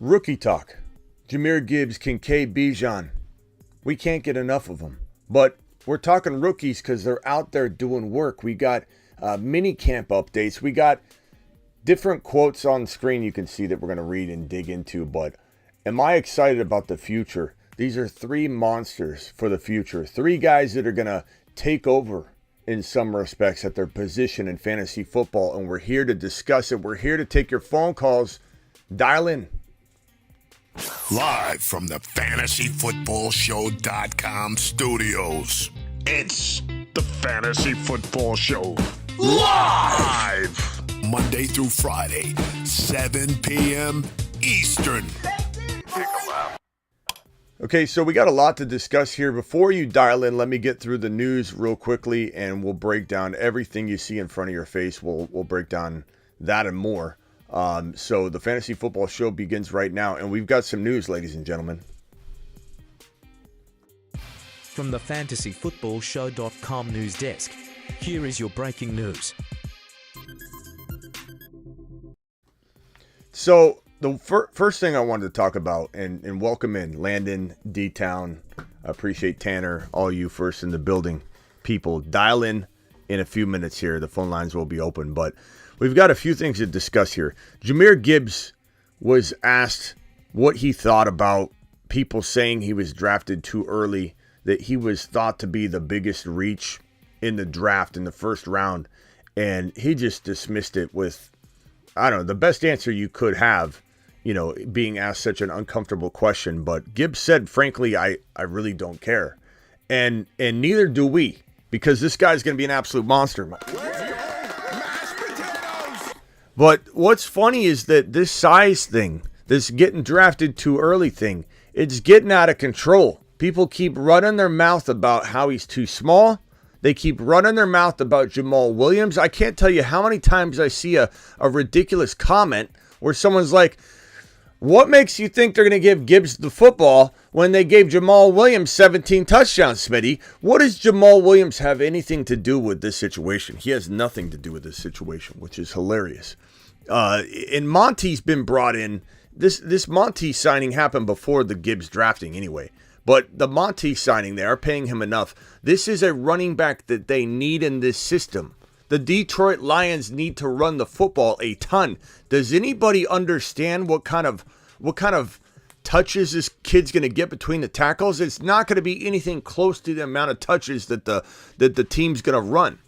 Rookie talk. Jahmyr Gibbs, Kincaid, Bijan. We can't get enough of them. But we're talking rookies because they're out there doing work. We got mini camp updates. We got different quotes on screen you can see that we're going to read and dig into. But am I excited about the future? These are three monsters for the future. Three guys that are going to take over in some respects at their position in fantasy football. And we're here to discuss it. We're here to take your phone calls. Dial in. Live from the FantasyFootballShow.com studios, it's the Fantasy Football Show. Live! Monday through Friday, 7 p.m. Eastern. Okay, so we got a lot to discuss here. Before you dial in, let me get through the news real quickly, and we'll break down everything you see in front of your face. We'll break down that and more. So the Fantasy Football Show begins right now, and we've got some news, ladies and gentlemen. From the FantasyFootballShow.com news desk, here is your breaking news. So the first thing I wanted to talk about, and welcome in Landon, D-Town, appreciate Tanner, all you first in the building people. Dial in a few minutes here. The phone lines will be open, but we've got a few things to discuss here. Jahmyr Gibbs was asked what he thought about people saying he was drafted too early, that he was thought to be the biggest reach in the draft in the first round, and he just dismissed it with, I don't know, the best answer you could have, being asked such an uncomfortable question. But Gibbs said, frankly, I really don't care. And neither do we, because this guy's going to be an absolute monster. But what's funny is that this size thing, this getting drafted too early thing, it's getting out of control. People keep running their mouth about how he's too small. They keep running their mouth about Jamaal Williams. I can't tell you how many times I see a ridiculous comment where someone's like, what makes you think they're going to give Gibbs the football when they gave Jamaal Williams 17 touchdowns, Smitty? What does Jamaal Williams have anything to do with this situation? He has nothing to do with this situation, which is hilarious. And Monty's been brought in. This Monty signing happened before the Gibbs drafting anyway. But the Monty signing, they are paying him enough. This is a running back that they need in this system. The Detroit Lions need to run the football a ton. Does anybody understand what kind of touches this kid's going to get between the tackles? It's not going to be anything close to the amount of touches that the team's going to run.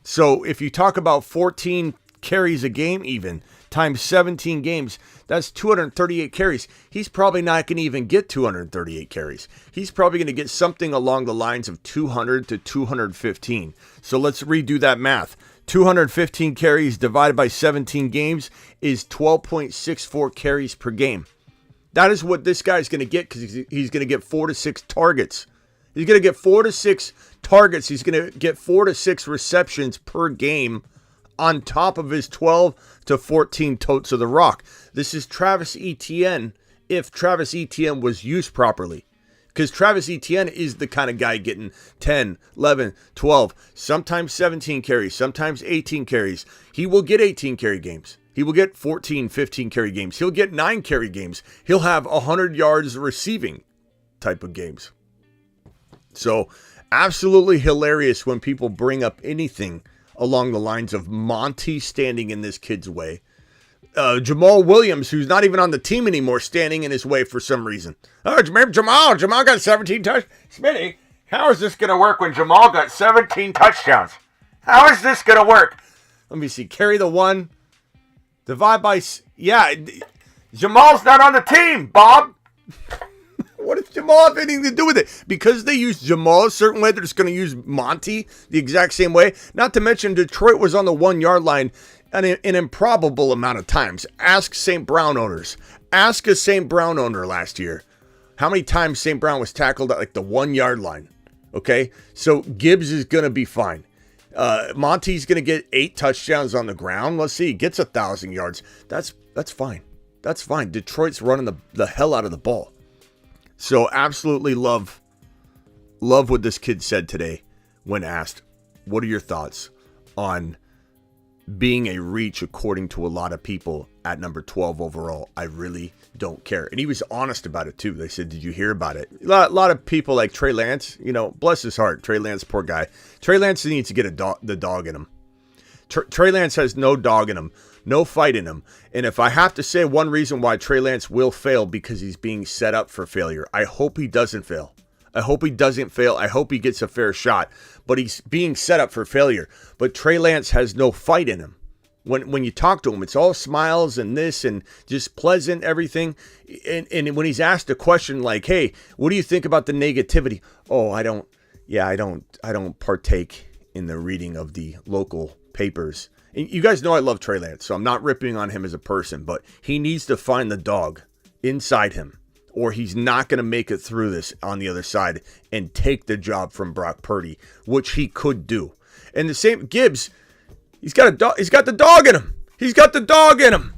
So if you talk about 14 carries a game even, times 17 games, that's 238 carries. He's probably not going to even get 238 carries. He's probably going to get something along the lines of 200 to 215. So let's redo that math. 215 carries divided by 17 games is 12.64 carries per game. That is what this guy's going to get, because he's going to get 4 to 6 targets. He's going to get 4 to 6 targets. He's going to get 4 to 6 receptions per game, on top of his 12 to 14 totes of the rock. This is Travis Etienne, if Travis Etienne was used properly. Because Travis Etienne is the kind of guy getting 10, 11, 12, sometimes 17 carries, sometimes 18 carries. He will get 18 carry games. He will get 14, 15 carry games. He'll get 9 carry games. He'll have 100 yards receiving type of games. So, absolutely hilarious when people bring up anything along the lines of Monty standing in this kid's way. Jamaal Williams, who's not even on the team anymore, standing in his way for some reason. Oh, Jamaal got 17 touchdowns. Smitty, how is this going to work when Jamaal got 17 touchdowns? How is this going to work? Let me see. Carry the one. Divide by... Yeah, Jamal's not on the team, Bob. What does Jamaal have anything to do with it? Because they use Jamaal a certain way, they're just going to use Monty the exact same way. Not to mention, Detroit was on the 1 yard line an improbable amount of times. Ask St. Brown owners. Ask a St. Brown owner last year how many times St. Brown was tackled at the 1 yard line. Okay? So Gibbs is going to be fine. Monty's going to get 8 touchdowns on the ground. Let's see. He gets 1,000 yards. That's fine. That's fine. Detroit's running the hell out of the ball. So absolutely love what this kid said today when asked, what are your thoughts on being a reach according to a lot of people at number 12 overall. I really don't care. And he was honest about it too. They said, did you hear about it? A lot of people like Trey Lance, bless his heart. Trey Lance, poor guy. Trey Lance needs to get the dog in him. Trey Lance has no dog in him, no fight in him. And if I have to say one reason why Trey Lance will fail, because he's being set up for failure. I hope he doesn't fail. I hope he doesn't fail. I hope he gets a fair shot. But he's being set up for failure. But Trey Lance has no fight in him. When you talk to him, it's all smiles and this and just pleasant everything. And when he's asked a question like, hey, what do you think about the negativity? Oh, I don't partake in the reading of the local papers. And you guys know I love Trey Lance, so I'm not ripping on him as a person, but he needs to find the dog inside him, or he's not going to make it through this on the other side and take the job from Brock Purdy, which he could do. And the same Gibbs, he's got a dog. He's got the dog in him. He's got the dog in him.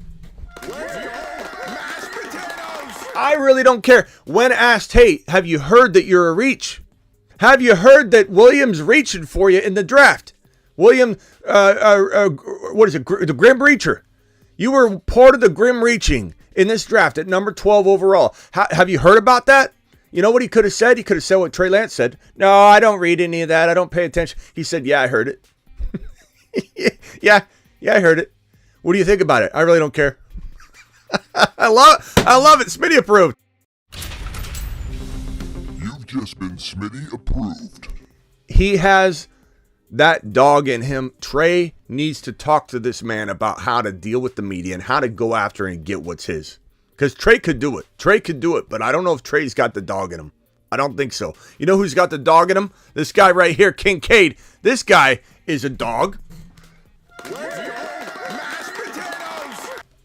I really don't care. When asked, hey, have you heard that you're a reach? Have you heard that Williams reaching for you in the draft? William, what is it? The Grim Reacher. You were part of the Grim Reaching in this draft at number 12 overall. Have you heard about that? You know what he could have said? He could have said what Trey Lance said. No, I don't read any of that. I don't pay attention. He said, yeah, I heard it. yeah, I heard it. What do you think about it? I really don't care. I love it. Smitty approved. You've just been Smitty approved. He has that dog in him. Trey needs to talk to this man about how to deal with the media and how to go after and get what's his. Because Trey could do it. But I don't know if Trey's got the dog in him. I don't think so. You know who's got the dog in him? This guy right here, Kincaid. This guy is a dog.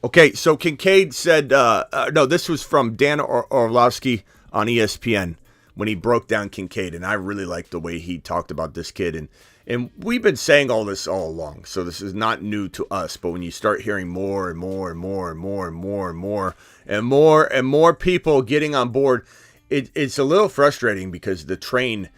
Okay, so Kincaid said, no, this was from Dan Orlovsky on ESPN when he broke down Kincaid. And I really liked the way he talked about this kid. And we've been saying all this all along, so this is not new to us. But when you start hearing more and more and more and more and more and more and more and more people getting on board, it's a little frustrating because the train,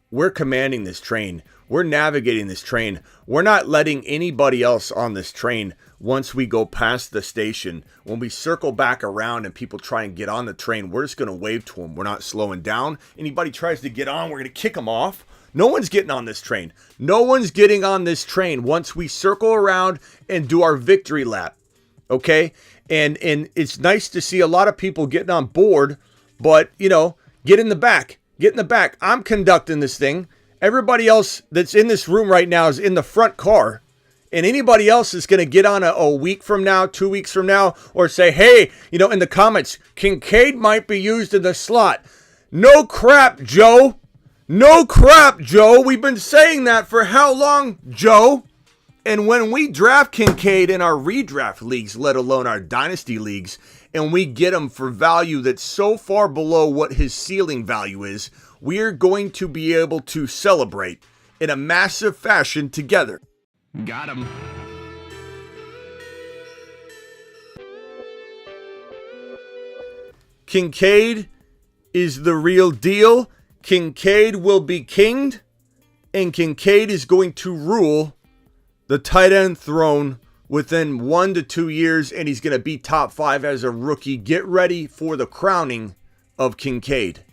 we're commanding this train. We're navigating this train. We're not letting anybody else on this train once we go past the station. When we circle back around and people try and get on the train, we're just going to wave to them. We're not slowing down. Anybody tries to get on, we're going to kick them off. No one's getting on this train. No one's getting on this train once we circle around and do our victory lap. Okay? And it's nice to see a lot of people getting on board, but, get in the back. Get in the back. I'm conducting this thing. Everybody else that's in this room right now is in the front car. And anybody else is going to get on a week from now, 2 weeks from now, or say, hey, in the comments, Kincaid might be used in the slot. No crap, Joe. No crap, Joe. We've been saying that for how long, Joe? And when we draft Kincaid in our redraft leagues, let alone our dynasty leagues, and we get him for value that's so far below what his ceiling value is, we're going to be able to celebrate in a massive fashion together. Got him. Kincaid is the real deal. Kincaid will be kinged, and Kincaid is going to rule the tight end throne within 1 to 2 years, and he's going to be top 5 as a rookie. Get ready for the crowning of Kincaid.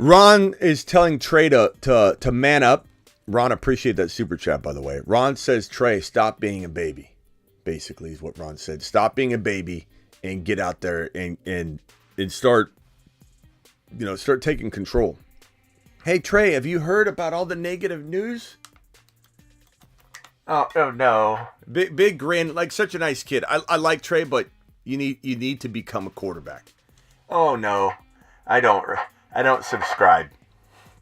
Ron is telling Trey to man up. Ron, appreciate that super chat, by the way. Ron says, Trey, stop being a baby. Basically is what Ron said. Stop being a baby and get out there and start, start taking control. Hey, Trey, have you heard about all the negative news? Oh no. Big grin, like such a nice kid. I like Trey, but you need to become a quarterback. Oh no. I don't subscribe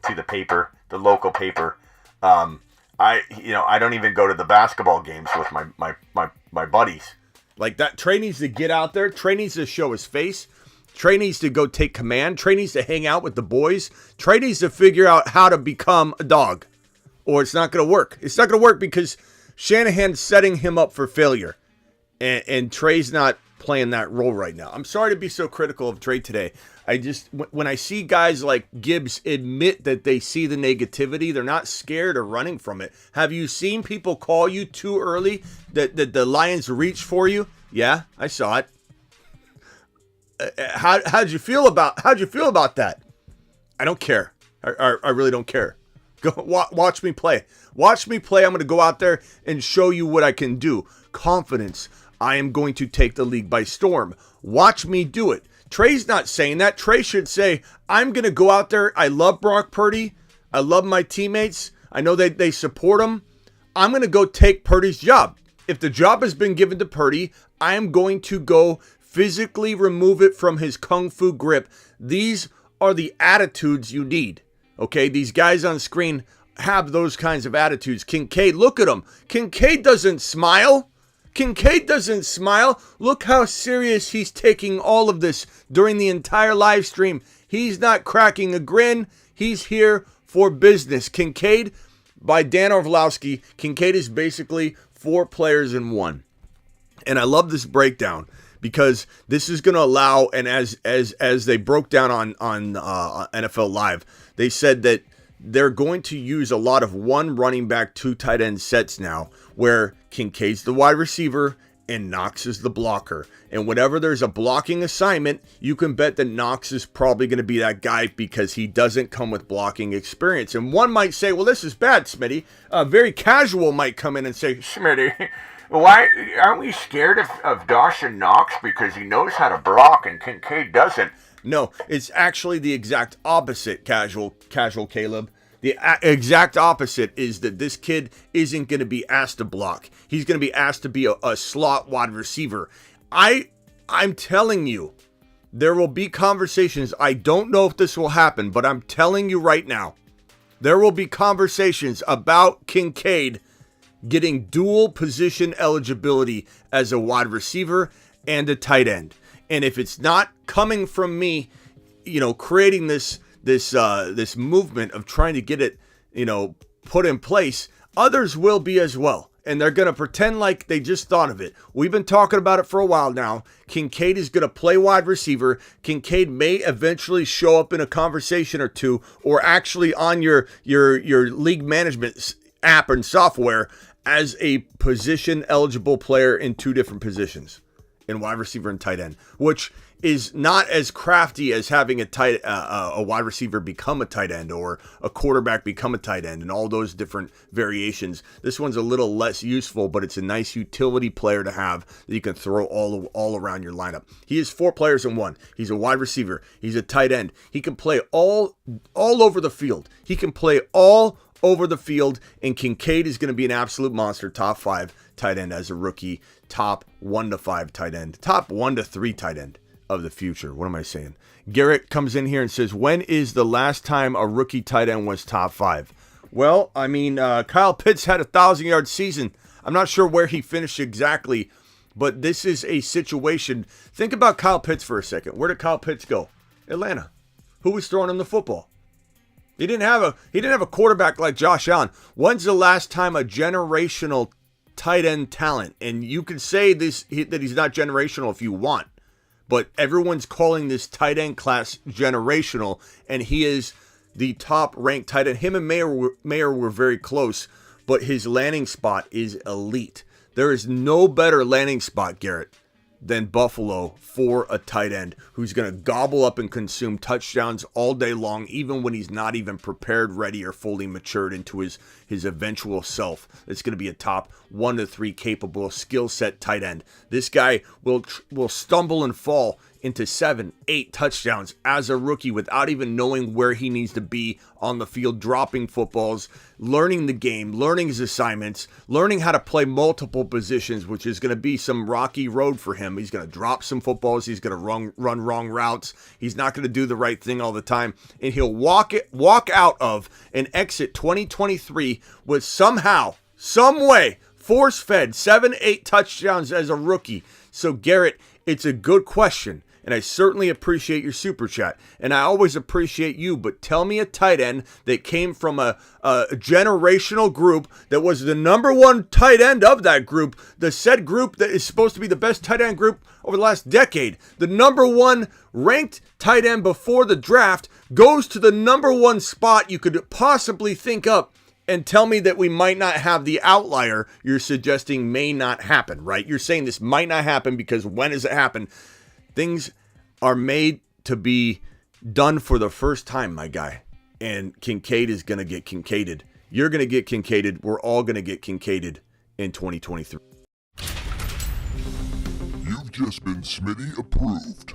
to the paper, the local paper. I don't even go to the basketball games with my buddies. Like that, Trey needs to get out there. Trey needs to show his face. Trey needs to go take command. Trey needs to hang out with the boys. Trey needs to figure out how to become a dog, or it's not going to work. It's not going to work because Shanahan's setting him up for failure, and Trey's not playing that role right now. I'm sorry to be so critical of Trey today. When I see guys like Gibbs admit that they see the negativity, they're not scared or running from it. Have you seen people call you too early that the Lions reach for you? Yeah, I saw it. How'd you feel about that? I don't care. I really don't care. Go watch me play. Watch me play. I'm going to go out there and show you what I can do. Confidence. I am going to take the league by storm. Watch me do it. Trey's not saying that. Trey should say, I'm going to go out there. I love Brock Purdy. I love my teammates. I know they support him. I'm going to go take Purdy's job. If the job has been given to Purdy, I am going to go physically remove it from his kung fu grip. These are the attitudes you need. Okay, these guys on screen have those kinds of attitudes. Kincaid, look at him. Kincaid doesn't smile. Kincaid doesn't smile. Look how serious he's taking all of this during the entire live stream. He's not cracking a grin. He's here for business. Kincaid, by Dan Orlovsky, Kincaid is basically 4 players in one. And I love this breakdown because this is going to allow, and as they broke down on NFL Live, they said that they're going to use a lot of 1 running back, 2 tight end sets now, where Kincaid's the wide receiver and Knox is the blocker. And whenever there's a blocking assignment, you can bet that Knox is probably going to be that guy because he doesn't come with blocking experience. And one might say, well, this is bad, Smitty. Very casual might come in and say, Smitty, why aren't we scared of Dawson Knox because he knows how to block and Kincaid doesn't? No, it's actually the exact opposite, casual Caleb. The exact opposite is that this kid isn't going to be asked to block. He's going to be asked to be a slot wide receiver. I'm telling you, there will be conversations. I don't know if this will happen, but I'm telling you right now, there will be conversations about Kincaid getting dual position eligibility as a wide receiver and a tight end. And if it's not coming from me, creating this movement of trying to get it, put in place, others will be as well. And they're going to pretend like they just thought of it. We've been talking about it for a while now. Kincaid is going to play wide receiver. Kincaid may eventually show up in a conversation or two, or actually on your league management app and software as a position eligible player in 2 different positions, in wide receiver and tight end, which is not as crafty as having a wide receiver become a tight end or a quarterback become a tight end and all those different variations. This one's a little less useful, but it's a nice utility player to have that you can throw all around your lineup. He is 4 players in one. He's a wide receiver. He's a tight end. He can play all over the field. He can play all over the field, and Kincaid is going to be an absolute monster. Top 5 tight end as a rookie. Top 1 to 5 tight end. Top 1 to 3 tight end of the future. What am I saying? Garrett comes in here and says, when is the last time a rookie tight end was top 5? Well, I mean, Kyle Pitts had a 1,000-yard season. I'm not sure where he finished exactly, but this is a situation. Think about Kyle Pitts for a second. Where did Kyle Pitts go? Atlanta. Who was throwing him the football? He didn't have a quarterback like Josh Allen. When's the last time a generational tight end talent? And you can say that he's not generational if you want, but everyone's calling this tight end class generational, and he is the top ranked tight end. Him and Mayer were very close, but his landing spot is elite. There is no better landing spot, Garrett, than Buffalo for a tight end who's going to gobble up and consume touchdowns all day long, even when he's not even prepared, ready, or fully matured into his eventual self. It's going to be a top 1 to 3 capable skill set tight end. This guy will stumble and fall into 7, 8 touchdowns as a rookie without even knowing where he needs to be on the field, dropping footballs, learning the game, learning his assignments, learning how to play multiple positions, which is going to be some rocky road for him. He's going to drop some footballs. He's going to run wrong routes. He's not going to do the right thing all the time. And he'll walk out of and exit 2023 with somehow, some way, force-fed 7, 8 touchdowns as a rookie. So, Garrett, it's a good question. And I certainly appreciate your super chat. And I always appreciate you. But tell me a tight end that came from a generational group that was the number one tight end of that group. The said group that is supposed to be the best tight end group over the last decade. The number one ranked tight end before the draft goes to the number one spot you could possibly think up. And tell me that we might not have the outlier you're suggesting may not happen, right? You're saying this might not happen because when does it happen? Things are made to be done for the first time, my guy. And Kincaid is going to get Kincaided. You're going to get Kincaided. We're all going to get Kincaided in 2023. You've just been Smitty approved.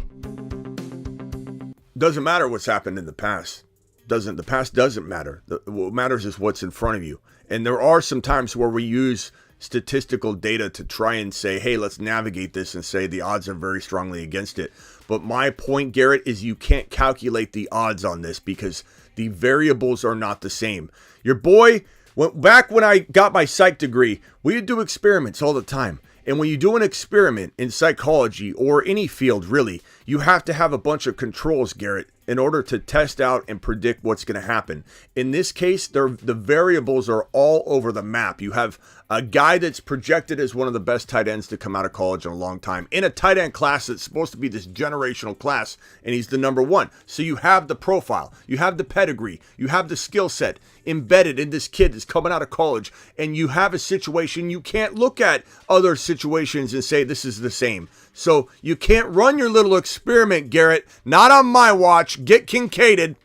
Doesn't matter what's happened in the past. The past doesn't matter. What matters is what's in front of you. And there are some times where we use statistical data to try and say, hey, let's navigate this and say the odds are very strongly against it. But my point, Garrett, is you can't calculate the odds on this because the variables are not the same. Your boy, back when I got my psych degree, we would do experiments all the time. And when you do an experiment in psychology or any field, really, you have to have a bunch of controls, Garrett, in order to test out and predict what's going to happen. In this case, the variables are all over the map. You have a guy that's projected as one of the best tight ends to come out of college in a long time, in a tight end class that's supposed to be this generational class, and he's the number one. So you have the profile, you have the pedigree, you have the skill set embedded in this kid that's coming out of college, and you have a situation. You can't look at other situations and say this is the same. So you can't run your little experiment, Garrett. Not on my watch. Get Kincaided.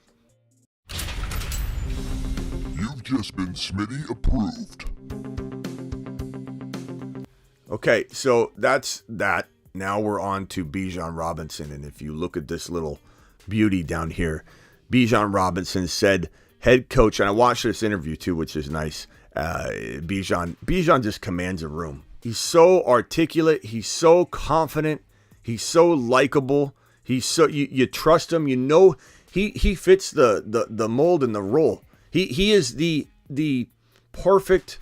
You've just been Smitty approved. Okay, so that's that. Now we're on to Bijan Robinson. And if you look at this little beauty down here, Bijan Robinson said, head coach, and I watched this interview too, which is nice. Bijan just commands a room. He's so articulate. He's so confident. He's so likable. He's so you trust him. You know he fits the mold and the role. He is the perfect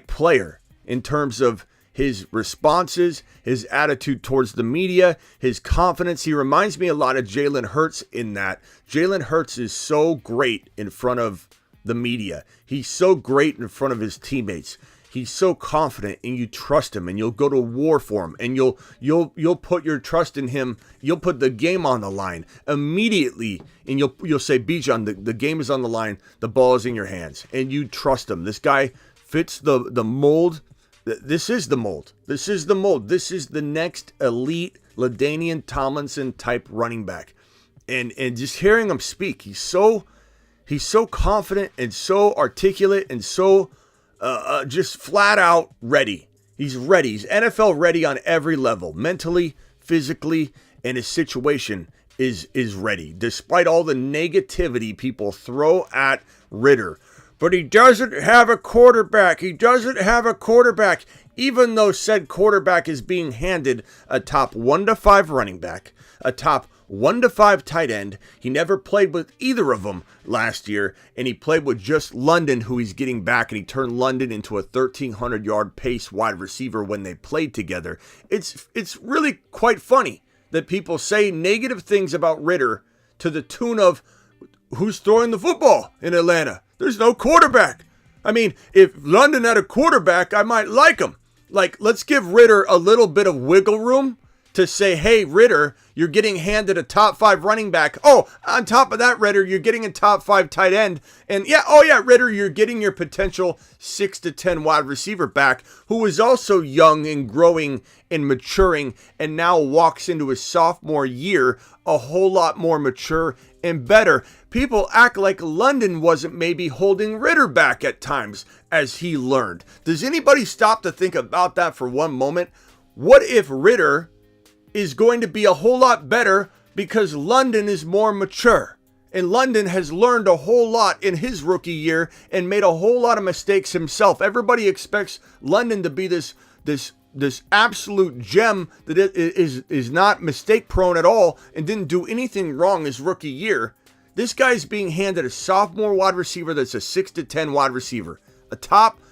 player in terms of his responses, his attitude towards the media, his confidence. He reminds me a lot of Jalen Hurts in that. Jalen Hurts is so great in front of the media. He's so great in front of his teammates. He's so confident, and you trust him, and you'll go to war for him, and you'll put your trust in him. You'll put the game on the line immediately, and you'll say, Bijan, the game is on the line. The ball is in your hands, and you trust him. This guy fits the mold. This is the mold. This is the mold. This is the next elite LaDainian Tomlinson type running back, and just hearing him speak, he's so confident and so articulate and so. Just flat out ready. He's ready. He's NFL ready on every level, mentally, physically, and his situation is ready. Despite all the negativity people throw at Ridder. But he doesn't have a quarterback. He doesn't have a quarterback. Even though said quarterback is being handed a top 1 to 5 running back, a top 1 to 5 tight end. He never played with either of them last year, and he played with just London, who he's getting back, and he turned London into a 1,300-yard pace wide receiver when they played together. It's really quite funny that people say negative things about Ridder to the tune of, who's throwing the football in Atlanta? There's no quarterback. I mean, if London had a quarterback, I might like him. Let's give Ridder a little bit of wiggle room to say, hey, Ridder, you're getting handed a top 5 running back. Oh, on top of that, Ridder, you're getting a top 5 tight end. And Ridder, you're getting your potential 6 to 10 wide receiver back, who is also young and growing and maturing, and now walks into his sophomore year a whole lot more mature and better. People act like London wasn't maybe holding Ridder back at times as he learned. Does anybody stop to think about that for one moment? What if Ridder is going to be a whole lot better because London is more mature, and London has learned a whole lot in his rookie year and made a whole lot of mistakes himself. Everybody expects London to be this absolute gem that is not mistake prone at all and didn't do anything wrong his rookie year. This guy's being handed a sophomore wide receiver that's a 6 to 10 wide receiver,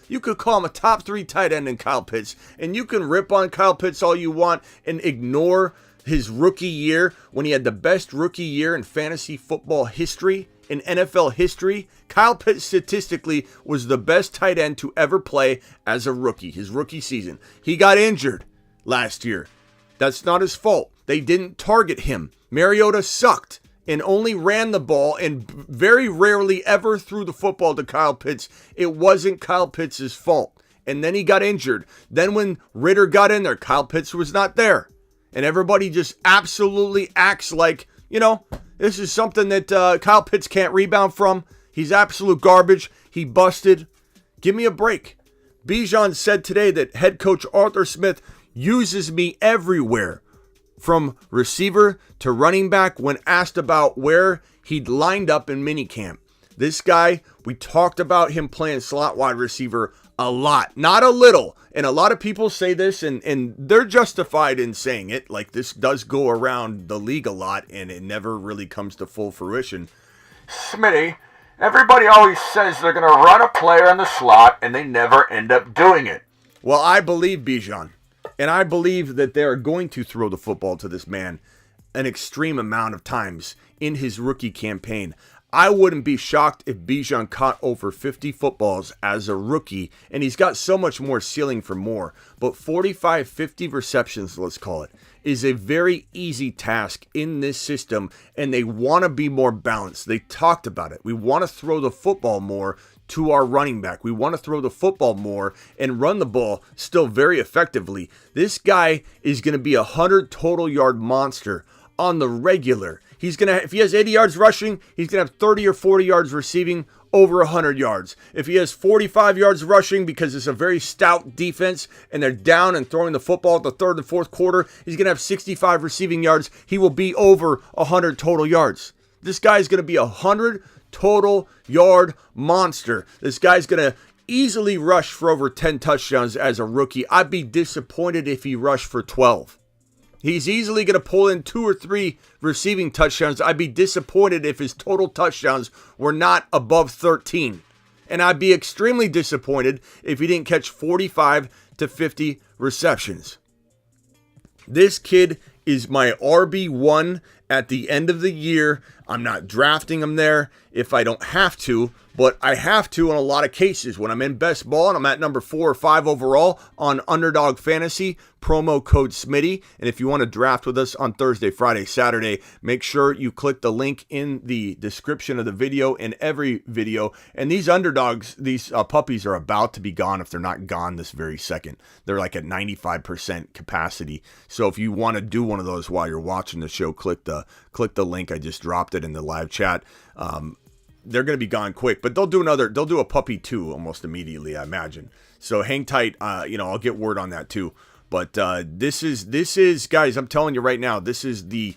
you could call him a top 3 tight end in Kyle Pitts, and you can rip on Kyle Pitts all you want and ignore his rookie year, when he had the best rookie year in fantasy football history, in NFL history, Kyle Pitts statistically was the best tight end to ever play as a rookie, his rookie season. He got injured last year. That's not his fault. They didn't target him. Mariota sucked and only ran the ball and very rarely ever threw the football to Kyle Pitts. It wasn't Kyle Pitts' fault. And then he got injured. Then when Ritter got in there, Kyle Pitts was not there. And everybody just absolutely acts like, this is something that Kyle Pitts can't rebound from. He's absolute garbage. He busted. Give me a break. Bijan said today that head coach Arthur Smith uses me everywhere, from receiver to running back, when asked about where he'd lined up in minicamp. This guy, we talked about him playing slot wide receiver a lot, not a little. And a lot of people say this, and they're justified in saying it. Like, this does go around the league a lot, and it never really comes to full fruition. Smitty, everybody always says they're going to run a player in the slot, and they never end up doing it. Well, I believe Bijan. And I believe that they are going to throw the football to this man an extreme amount of times in his rookie campaign. I wouldn't be shocked if Bijan caught over 50 footballs as a rookie, and he's got so much more ceiling for more. But 45, 50 receptions, let's call it, is a very easy task in this system, and they want to be more balanced. They talked about it. We want to throw the football more to our running back. We want to throw the football more and run the ball still very effectively. This guy is going to be a 100 total yard monster on the regular. He's going to, if he has 80 yards rushing, he's going to have 30 or 40 yards receiving, over 100 yards. If he has 45 yards rushing because it's a very stout defense and they're down and throwing the football at the third and fourth quarter, he's going to have 65 receiving yards. He will be over 100 total yards. This guy's going to be a 100 total yard monster. This guy's going to easily rush for over 10 touchdowns as a rookie. I'd be disappointed if he rushed for 12. He's easily going to pull in 2 or 3 receiving touchdowns. I'd be disappointed if his total touchdowns were not above 13. And I'd be extremely disappointed if he didn't catch 45 to 50 receptions. This kid is my RB1 at the end of the year. I'm not drafting him there if I don't have to, but I have to in a lot of cases. When I'm in best ball and I'm at number 4 or 5 overall on Underdog Fantasy, promo code Smitty. And if you want to draft with us on Thursday, Friday, Saturday, make sure you click the link in the description of the video, in every video. And these underdogs, these puppies are about to be gone if they're not gone this very second. They're like at 95% capacity. So if you want to do one of those while you're watching the show, click the link. I just dropped it in the live chat. They're going to be gone quick, but they'll do a puppy 2 almost immediately, I imagine. So hang tight. I'll get word on that too. But this is guys, I'm telling you right now, this is the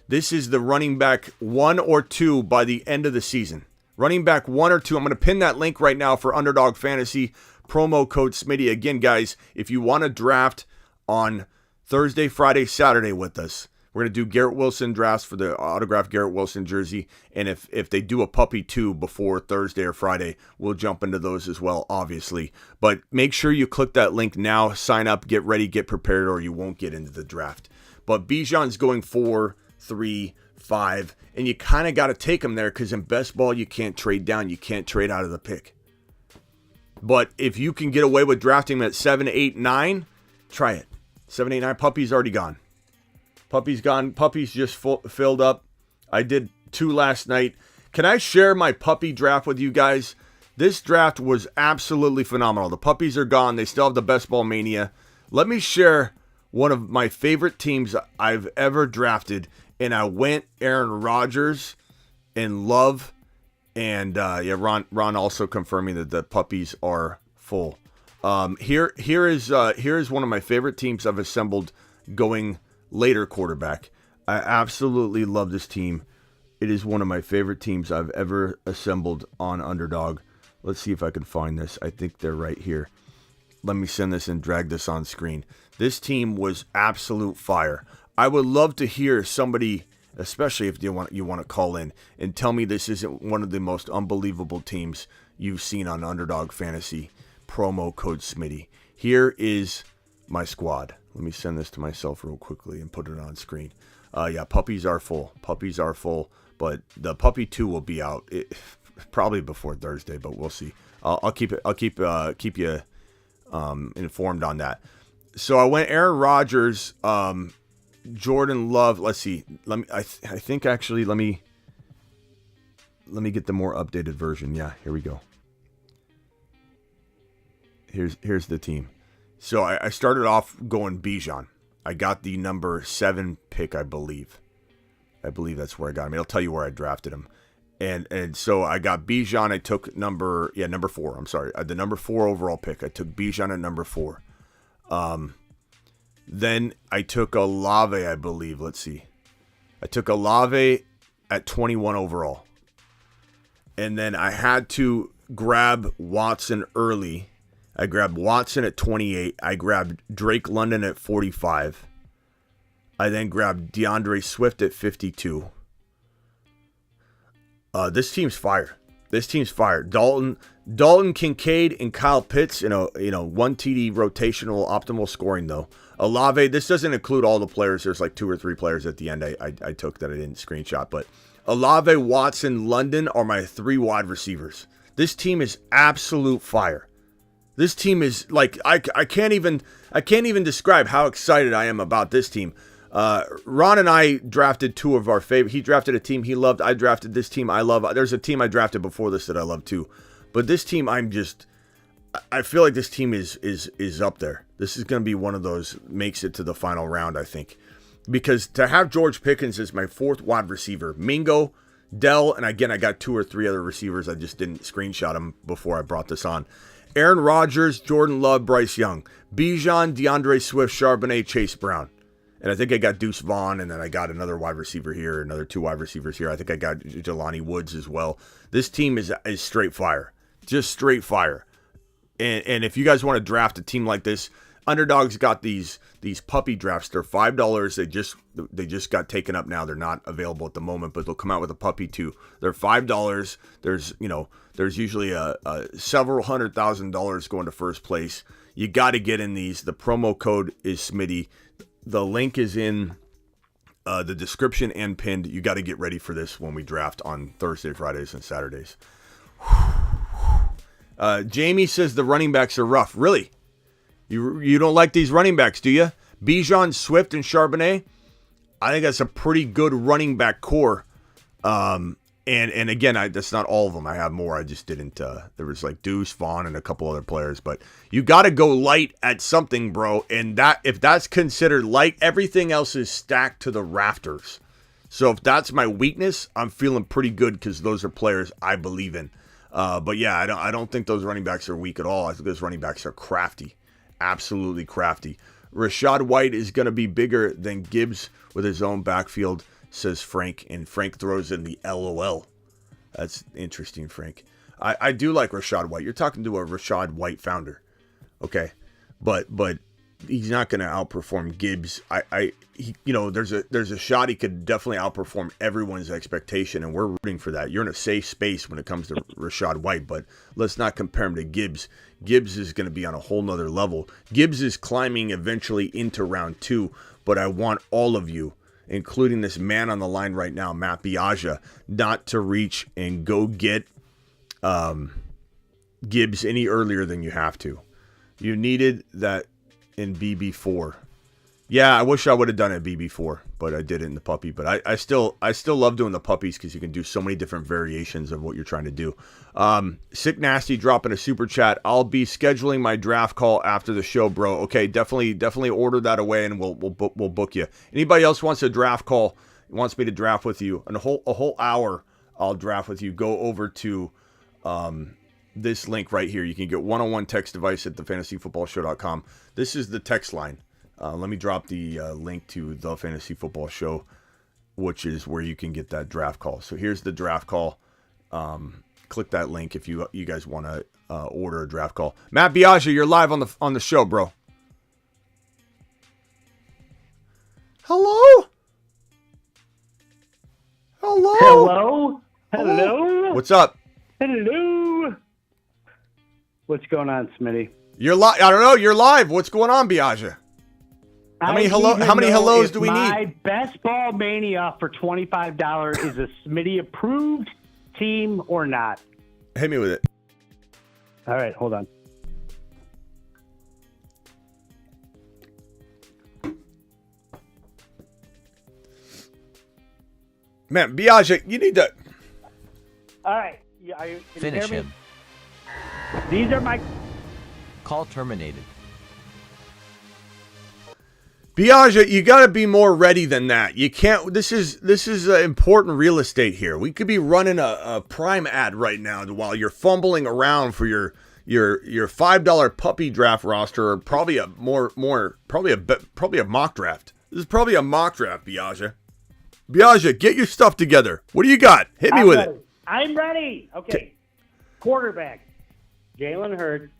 running back 1 or 2 by the end of the season. Running back 1 or 2. I'm going to pin that link right now for Underdog Fantasy, promo code Smitty. Again, guys, if you want to draft on Thursday, Friday, Saturday with us, we're going to do Garrett Wilson drafts for the autographed Garrett Wilson jersey. And if they do a puppy 2 before Thursday or Friday, we'll jump into those as well, obviously. But make sure you click that link now, sign up, get ready, get prepared, or you won't get into the draft. But Bijan's going 4, 3, 5, and you kind of got to take him there because in best ball, you can't trade down. You can't trade out of the pick. But if you can get away with drafting him at 7, 8, 9, try it. 7, 8, 9, puppy's already gone. Puppy's gone. Puppy's just filled up. I did 2 last night. Can I share my puppy draft with you guys? This draft was absolutely phenomenal. The puppies are gone. They still have the Best Ball Mania. Let me share one of my favorite teams I've ever drafted. And I went Aaron Rodgers and Love. And Ron also confirming that the puppies are full. Here is one of my favorite teams I've assembled going later quarterback. I absolutely love this team. It is one of my favorite teams I've ever assembled on Underdog. Let's see if I can find this. I think they're right here. Let me send this and drag this on screen. This team was absolute fire. I would love to hear somebody, especially if you want to call in and tell me this isn't one of the most unbelievable teams you've seen on Underdog Fantasy. Promo code Smitty. Here is my squad. Let me send this to myself real quickly and put it on screen. Yeah, puppies are full. Puppies are full, but the puppy 2 will be out probably before Thursday, but we'll see. I'll keep you informed on that. So I went Aaron Rodgers, Jordan Love. Let's see. Let me get the more updated version. Yeah, here we go. Here's the team. So I started off going Bijan. I got the number 7 pick, I believe. I believe that's where I got him. I'll tell you where I drafted him. And so I got Bijan. I took number 4. I'm sorry. The number 4 overall pick. I took Bijan at number 4. Then I took Olave, I believe. Let's see. I took Olave at 21 overall. And then I had to grab Watson early. I grabbed Watson at 28. I grabbed Drake London at 45. I then grabbed DeAndre Swift at 52. This team's fire. Dalton Kincaid and Kyle Pitts, 1 TD rotational optimal scoring though. Olave, this doesn't include all the players. There's like 2 or 3 players at the end I took that I didn't screenshot. But Olave, Watson, London are my 3 wide receivers. This team is absolute fire. This team is like I can't even describe how excited I am about this team. Ron and I drafted 2 of our favorite. He drafted a team he loved. I drafted this team I love. There's a team I drafted before this that I love too. But this team, I feel like this team is up there. This is going to be one of those makes it to the final round, I think. Because to have George Pickens as my 4th wide receiver, Mingo, Dell, and again, I got 2 or 3 other receivers. I just didn't screenshot them before I brought this on. Aaron Rodgers, Jordan Love, Bryce Young, Bijan, DeAndre Swift, Charbonnet, Chase Brown. And I think I got Deuce Vaughn, and then I got another wide receiver here, another 2 wide receivers here. I think I got Jelani Woods as well. This team is straight fire. Just straight fire. And if you guys want to draft a team like this, Underdog's got these puppy drafts. They're $5. They just got taken up now. They're not available at the moment, but they'll come out with a puppy too. They're $5. There's usually a several $100,000 going to first place. You got to get in these. The promo code is Smitty. The link is in the description and pinned. You got to get ready for this when we draft on Thursday, Fridays, and Saturdays. Jamie says the running backs are rough. Really? You don't like these running backs, do you? Bijan, Swift, and Charbonnet? I think that's a pretty good running back core. And again, that's not all of them. I have more. I just didn't. There was like Deuce, Vaughn, and a couple other players. But you got to go light at something, bro. And if that's considered light, everything else is stacked to the rafters. So if that's my weakness, I'm feeling pretty good because those are players I believe in. But yeah, I don't think those running backs are weak at all. I think those running backs are crafty. Absolutely crafty. Rashad White is going to be bigger than Gibbs with his own backfield, says Frank. And Frank throws in the LOL. That's interesting, Frank. I do like Rashad White. You're talking to a Rashad White founder. Okay. But he's not going to outperform Gibbs. There's a shot he could definitely outperform everyone's expectation, and we're rooting for that. You're in a safe space when it comes to Rashad White, but let's not compare him to Gibbs. Gibbs is going to be on a whole nother level. Gibbs is climbing eventually into round 2, but I want all of you, including this man on the line right now, Matt Biaggia, not to reach and go get Gibbs any earlier than you have to. You needed that in BB4. Yeah, I wish I would have done it in BB4, but I did it in the puppy. But I still love doing the puppies because you can do so many different variations of what you're trying to do. Sick Nasty dropping a super chat. I'll be scheduling my draft call after the show, bro. Okay, definitely order that away, and we'll book you. Anybody else wants a draft call, wants me to draft with you, and a whole hour, I'll draft with you. Go over to this link right here. You can get one-on-one text device at thefantasyfootballshow.com. This is the text line. Let me drop the link to the Fantasy Football Show, which is where you can get that draft call. So here's the draft call. Click that link if you guys want to order a draft call. Matt Biaggia, you're live on the show, bro. Hello? What's up? Hello. What's going on, Smitty? You're live. I don't know. You're live. What's going on, Biaggia? How many hellos do we need? My best ball mania for $25 is a Smitty approved team or not. Hit me with it. All right, hold on. Man, Bijan, you need to. All right. Finish him. These are my. Call terminated. Bijan, you got to be more ready than that. You can't. This is important real estate here. We could be running a prime ad right now while you're fumbling around for your $5 puppy draft roster, or probably a probably a mock draft. This is probably a mock draft, Bijan. Bijan, get your stuff together. What do you got? Hit me with it. I'm ready. Okay. Quarterback: Jalen Hurts,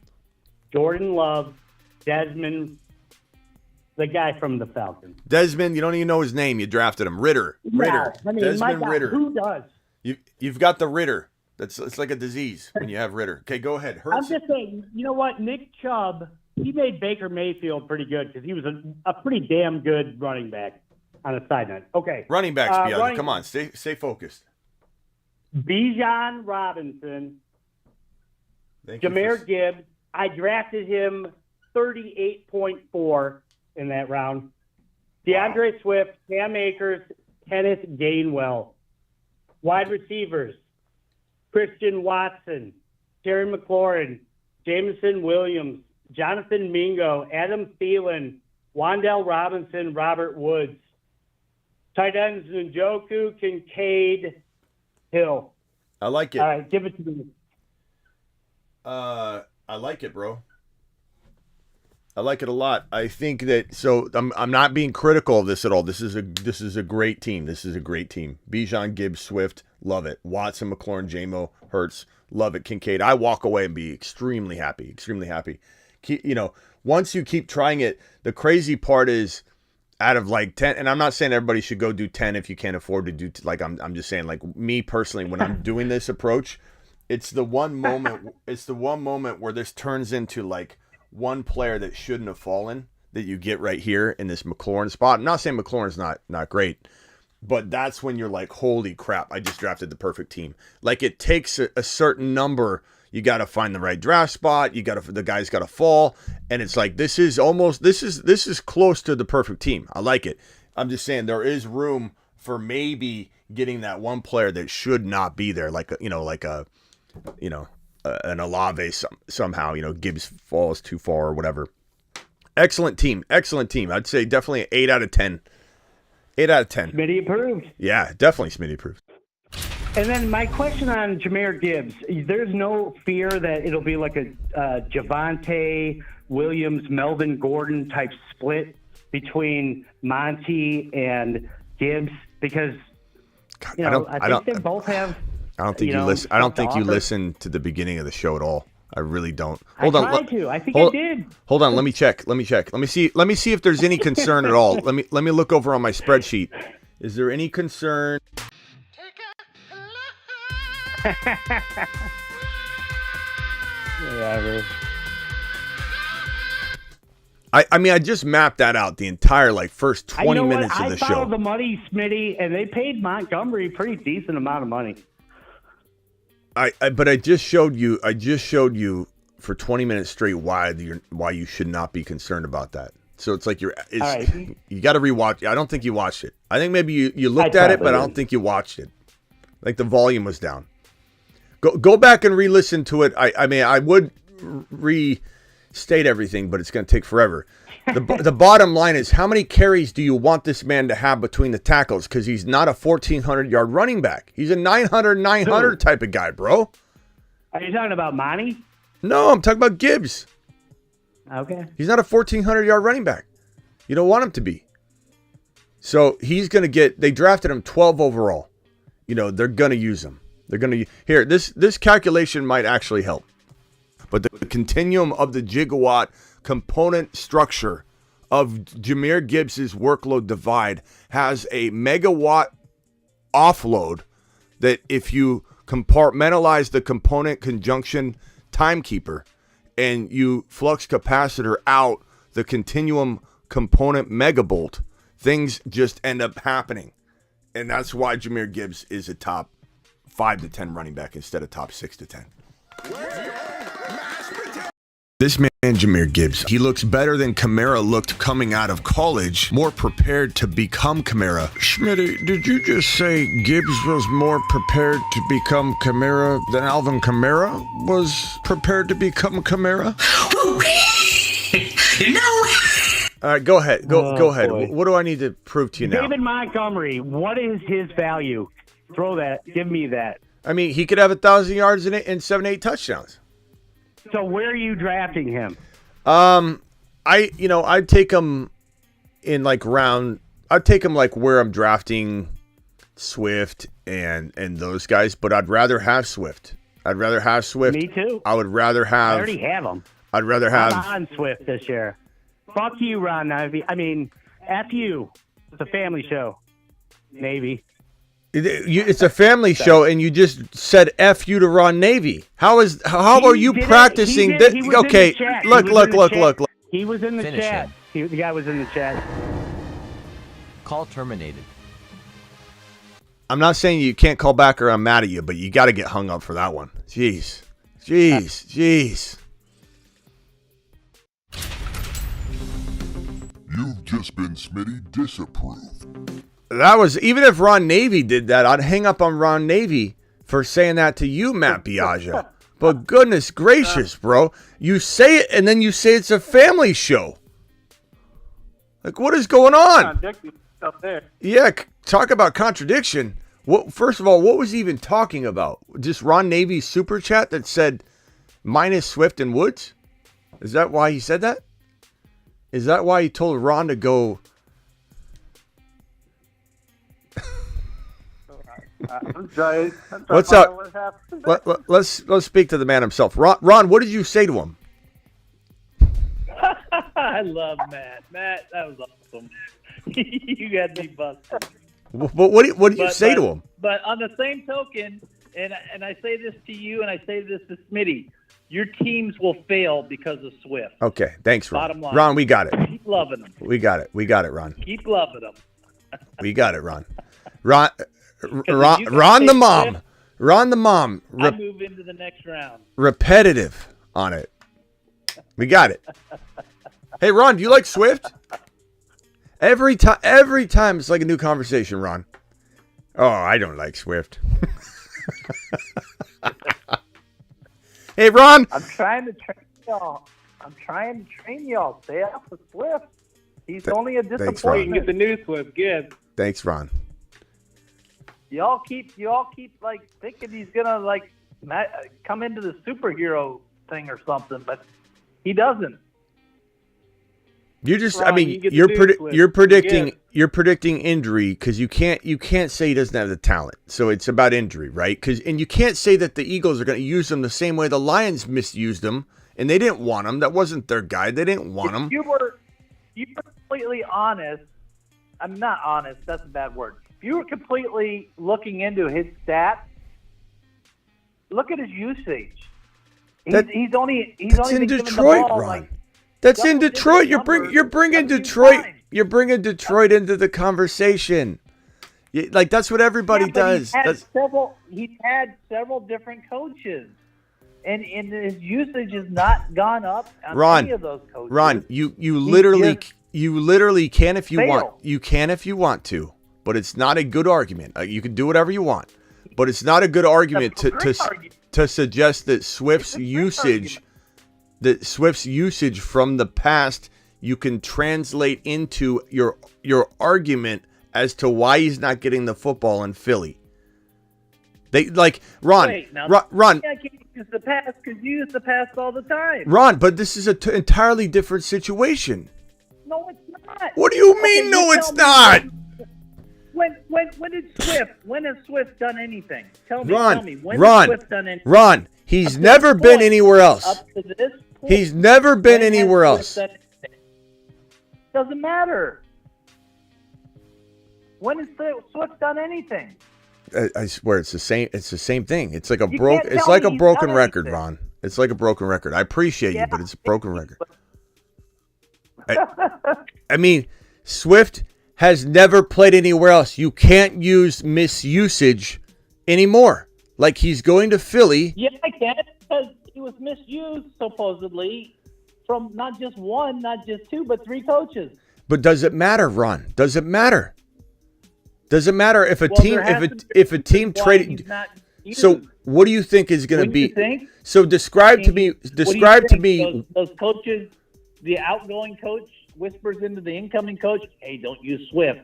Jordan Love, Desmond. The guy from the Falcons. Desmond, you don't even know his name. You drafted him. Ritter. Yeah, I mean, Desmond Ritter. Who does? You've got the Ritter. It's like a disease when you have Ritter. Okay, go ahead. Hurts. I'm just saying, you know what? Nick Chubb, he made Baker Mayfield pretty good because he was a pretty damn good running back on a side note. Okay. Running backs, Bijan. Come on, stay focused. Bijan Robinson. Jahmyr Gibbs. I drafted him 38.4 in that round. DeAndre Swift, Cam Akers, Kenneth Gainwell. Wide receivers: Christian Watson, Terry McLaurin, Jameson Williams, Jonathan Mingo, Adam Thielen, Wan'Dale Robinson, Robert Woods. Tight ends: Njoku, Kincaid, Hill. I like it. All right, give it to me. I like it, bro. I like it a lot. I think that, so I'm not being critical of this at all. This is a great team. This is a great team. Bijan, Gibbs, Swift, love it. Watson, McLaurin, J-Mo, Hurts, love it. Kincaid, I walk away and be extremely happy. Once you keep trying it, the crazy part is out of like 10, and I'm not saying everybody should go do 10 if you can't afford to do, I'm just saying, like, me personally, when I'm doing this approach, it's the one moment where this turns into like one player that shouldn't have fallen that you get right here in this McLaurin spot. I'm not saying McLaurin's not great, but that's when you're like, holy crap, I just drafted the perfect team. Like, it takes a certain number. You got to find the right draft spot. The guy's got to fall. And it's like, this is close to the perfect team. I like it. I'm just saying there is room for maybe getting that one player that should not be there. An Olave somehow, Gibbs falls too far or whatever. Excellent team. I'd say definitely an 8 out of 10. 8 out of 10. Smitty approved. Yeah, definitely Smitty approved. And then my question on Jahmyr Gibbs, there's no fear that it'll be like a Javonte Williams, Melvin Gordon type split between Monty and Gibbs, because I think they both have. I don't think you listen. I don't think you listened to the beginning of the show at all. I really don't. I tried to. I think I did. Hold on. Let me check. Let me see if there's any concern at all. Let me look over on my spreadsheet. Is there any concern? Whatever. I just mapped that out, the entire first 20 minutes of the show. I followed the money, Smitty, and they paid Montgomery a pretty decent amount of money. But I just showed you for 20 minutes straight why you should not be concerned about that. So it's like you got to rewatch. I don't think you watched it. I think maybe you looked at it, but I don't think you watched it. Like, the volume was down. Go back and re-listen to it. I would restate everything, but it's going to take forever. The bottom line is, how many carries do you want this man to have between the tackles? Because he's not a 1,400-yard running back. He's a 900 type of guy, bro. Are you talking about Monty? No, I'm talking about Gibbs. Okay. He's not a 1,400-yard running back. You don't want him to be. So he's going to get – they drafted him 12 overall. They're going to use him. They're going to – here, this calculation might actually help. But the continuum of the gigawatt component structure of Jahmyr Gibbs' workload divide has a megawatt offload that, if you compartmentalize the component conjunction timekeeper and you flux capacitor out the continuum component megabolt, things just end up happening. And that's why Jahmyr Gibbs is a top 5 to 10 running back instead of top 6 to 10. This man, Jahmyr Gibbs, he looks better than Kamara looked coming out of college, more prepared to become Kamara. Schmitty, did you just say Gibbs was more prepared to become Kamara than Alvin Kamara was prepared to become Kamara? No. All right, go ahead. Go ahead. Boy. What do I need to prove to you now? David Montgomery, what is his value? Throw that. Give me that. I mean, he could have 1,000 yards and 7-8 touchdowns. So where are you drafting him? I'd take him in like round. I'd take him like where I'm drafting Swift and those guys, but I'd rather have Swift. Me too. I would rather have. I already have him. I'd rather have. I'm on Swift this year. Fuck you, Ron Navy. I mean, F you. It's a family show. Navy. It's a family show, and you just said "F you" to Ron Navy. How are you practicing? Okay, look. He was in the Finish chat. him. The guy was in the chat. Call terminated. I'm not saying you can't call back or I'm mad at you, but you got to get hung up for that one. Jeez. You've just been Smitty disapproved. That was, even if Ron Navy did that, I'd hang up on Ron Navy for saying that to you, Matt Biaggia. But goodness gracious, bro. You say it, and then you say it's a family show. Like, what is going on? Yeah, talk about contradiction. First of all, what was he even talking about? Just Ron Navy's super chat that said minus Swift and Woods? Is that why he said that? Is that why he told Ron to go... I'm trying. What's up? Let's speak to the man himself. Ron, what did you say to him? I love Matt. Matt, that was awesome. You got me busted. But what did you say to him? But on the same token, and I say this to you, and I say this to Smitty, your teams will fail because of Swift. Okay, thanks, Ron. Bottom line. Ron, we got it. Keep loving them. We got it, Ron. Keep loving them. We got it, Ron. Ron the mom. Ron the mom. I move into the next round. Repetitive on it. We got it. Hey, Ron, do you like Swift? Every time it's like a new conversation, Ron. Oh, I don't like Swift. Hey, Ron. I'm trying to train y'all. Stay off the Swift. He's only a disappointment. Get the new Swift. Good. Thanks, Ron. Y'all keep like thinking he's gonna like come into the superhero thing or something, but he doesn't. You just, Ron, I mean, you're predicting injury because you can't say he doesn't have the talent. So it's about injury, right? And you can't say that the Eagles are going to use him the same way the Lions misused him, and they didn't want him. That wasn't their guy. They didn't want him. You were completely honest. I'm not honest. That's a bad word. If you were completely looking into his stats, look at his usage. He's only in Detroit, Ron. That's in Detroit. You're bringing Detroit. You're bringing Detroit into the conversation. Like that's what everybody does. He's had several different coaches, and his usage has not gone up on any of those coaches. Ron, you literally can if you want. You can if you want to, but it's not a good argument. You can do whatever you want, but it's not a good argument to suggest that Swift's usage. That Swift's usage from the past you can translate into your argument as to why he's not getting the football in Philly. They like Ron. Wait, now, Ron. I can't use the past because you use the past all the time. Ron, but this is an entirely different situation. No, it's not. What do you mean? No, it's not. When has Swift done anything? Tell me. When has Swift done anything? Ron, he's never been anywhere else. Up to this point, He's never been anywhere else. Doesn't matter. When has Swift done anything? I swear it's the same. It's the same thing. It's like a broken record, Ron. It's like a broken record. I appreciate you, but it's a broken record. I mean, Swift has never played anywhere else. You can't use misusage anymore. Like, he's going to Philly. Yeah, I can, because he was misused, supposedly, from not just one, not just two, but three coaches. But does it matter, Ron? Does it matter? Does it matter if a team traded? So what do you think is going to be? So describe to me. Those coaches, the outgoing coach whispers into the incoming coach, "Hey, don't use Swift.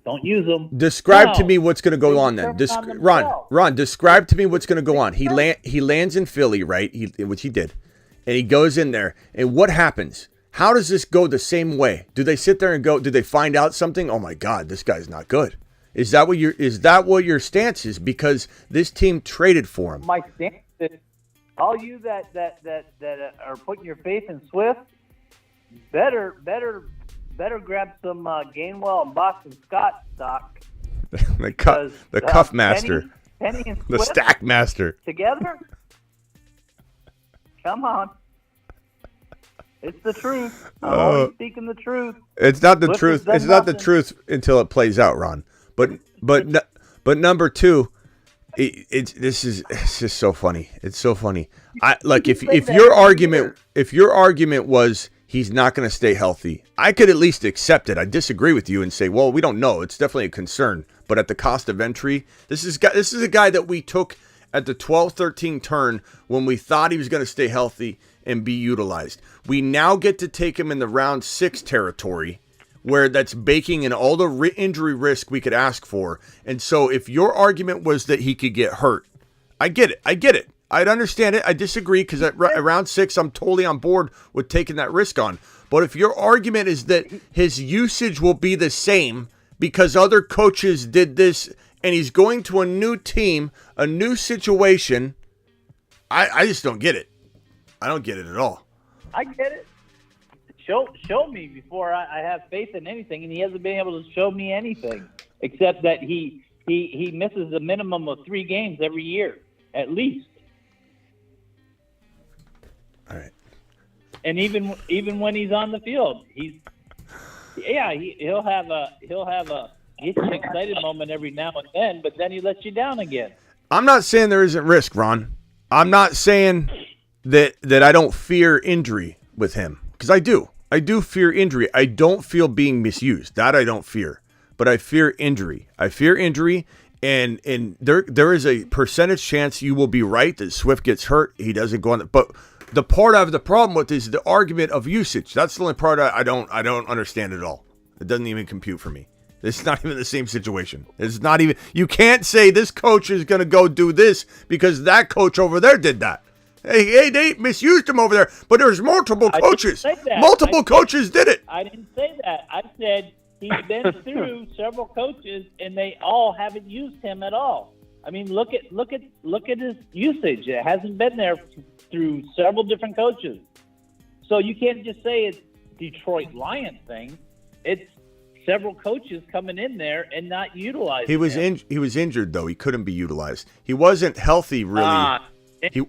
Don't use them." Describe to me what's going to go on then. Ron, describe to me what's going to go on. He lands in Philly, right? Which he did, and he goes in there. And what happens? How does this go the same way? Do they sit there and go? Do they find out something? Oh my God, this guy's not good. Is that what your stance is? Because this team traded for him. My stance is, all you that are putting your faith in Swift, better grab some Gainwell and Boston Scott stock. the cuff master, Penny and Swift the stack master together. Come on. It's the truth. I'm always speaking the truth. It's not the truth. It's not the truth until it plays out, Ron. But number two, it's just so funny. It's so funny. If your argument was he's not going to stay healthy, I could at least accept it. I disagree with you and say, well, we don't know. It's definitely a concern. But at the cost of entry, this is a guy that we took at the 12-13 turn when we thought he was going to stay healthy and be utilized. We now get to take him in the round 6 territory, where that's baking in all the injury risk we could ask for. And so if your argument was that he could get hurt, I get it. I'd understand it. I disagree, because at round 6, I'm totally on board with taking that risk on. But if your argument is that his usage will be the same because other coaches did this and he's going to a new team, a new situation, I just don't get it. I don't get it at all. I get it. Show me before I have faith in anything, and he hasn't been able to show me anything except that he misses a minimum of 3 games every year, at least. All right. And even when he's on the field, he'll have a get you excited moment every now and then, but then he lets you down again. I'm not saying there isn't risk, Ron. I'm not saying that I don't fear injury with him, because I do. I do fear injury. I don't feel being misused. That I don't fear. But I fear injury. And there is a percentage chance you will be right that Swift gets hurt. He doesn't go on. But the part I have the problem with is the argument of usage. That's the only part I don't understand at all. It doesn't even compute for me. It's not even the same situation. It's not even. You can't say this coach is going to go do this because that coach over there did that. Hey, they misused him over there, but there's multiple coaches. Multiple coaches did it. I didn't say that. I said he's been through several coaches, and they all haven't used him at all. I mean, look at his usage. It hasn't been there through several different coaches. So you can't just say it's Detroit Lions thing. It's several coaches coming in there and not utilizing him. He was injured, though. He couldn't be utilized. He wasn't healthy, really. He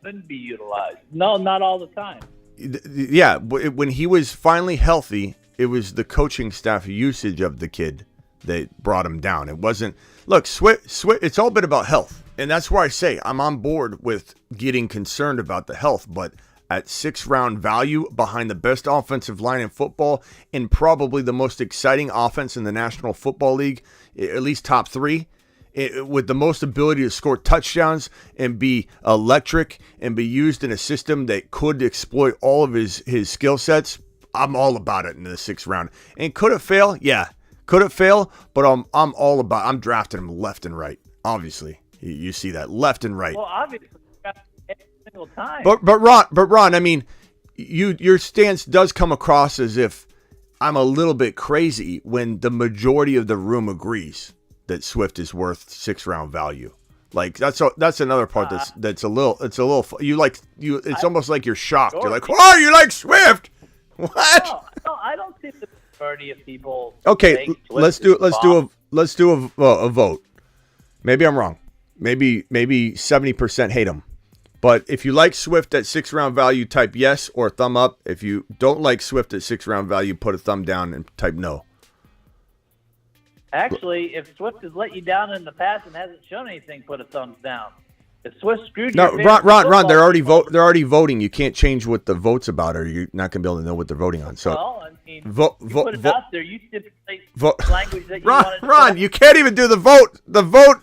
couldn't be utilized. No, not all the time. Yeah, when he was finally healthy, it was the coaching staff usage of the kid that brought him down. It wasn't. Look, Swift. It's all been about health, and that's where I say I'm on board with getting concerned about the health. But at 6th round value, behind the best offensive line in football, and probably the most exciting offense in the National Football League, at least top 3. With the most ability to score touchdowns and be electric and be used in a system that could exploit all of his skill sets, I'm all about it in the 6th round. And could it fail? Yeah. Could it fail? But I'm drafting him left and right. Obviously. You see that. Left and right. Well, obviously, every single time. But Ron, I mean, your stance does come across as if I'm a little bit crazy when the majority of the room agrees that Swift is worth 6th round value. Like that's another part that's a little it's almost like you're shocked. You're like, "Oh, you like Swift?" What? No, I don't think the majority of people. Okay, let's do a vote. Maybe I'm wrong. Maybe 70% hate him. But if you like Swift at 6th round value, type yes or thumb up. If you don't like Swift at 6th round value, put a thumb down and type no. Actually, if Swift has let you down in the past and hasn't shown anything, put a thumbs down. If Swift screwed you, No, Ron, they're already voting. You can't change what the vote's about, or you're not gonna be able to know what they're voting on. So, well, I mean, you put it out there. You stipulate language that you want to. Ron, you can't even do the vote. The vote.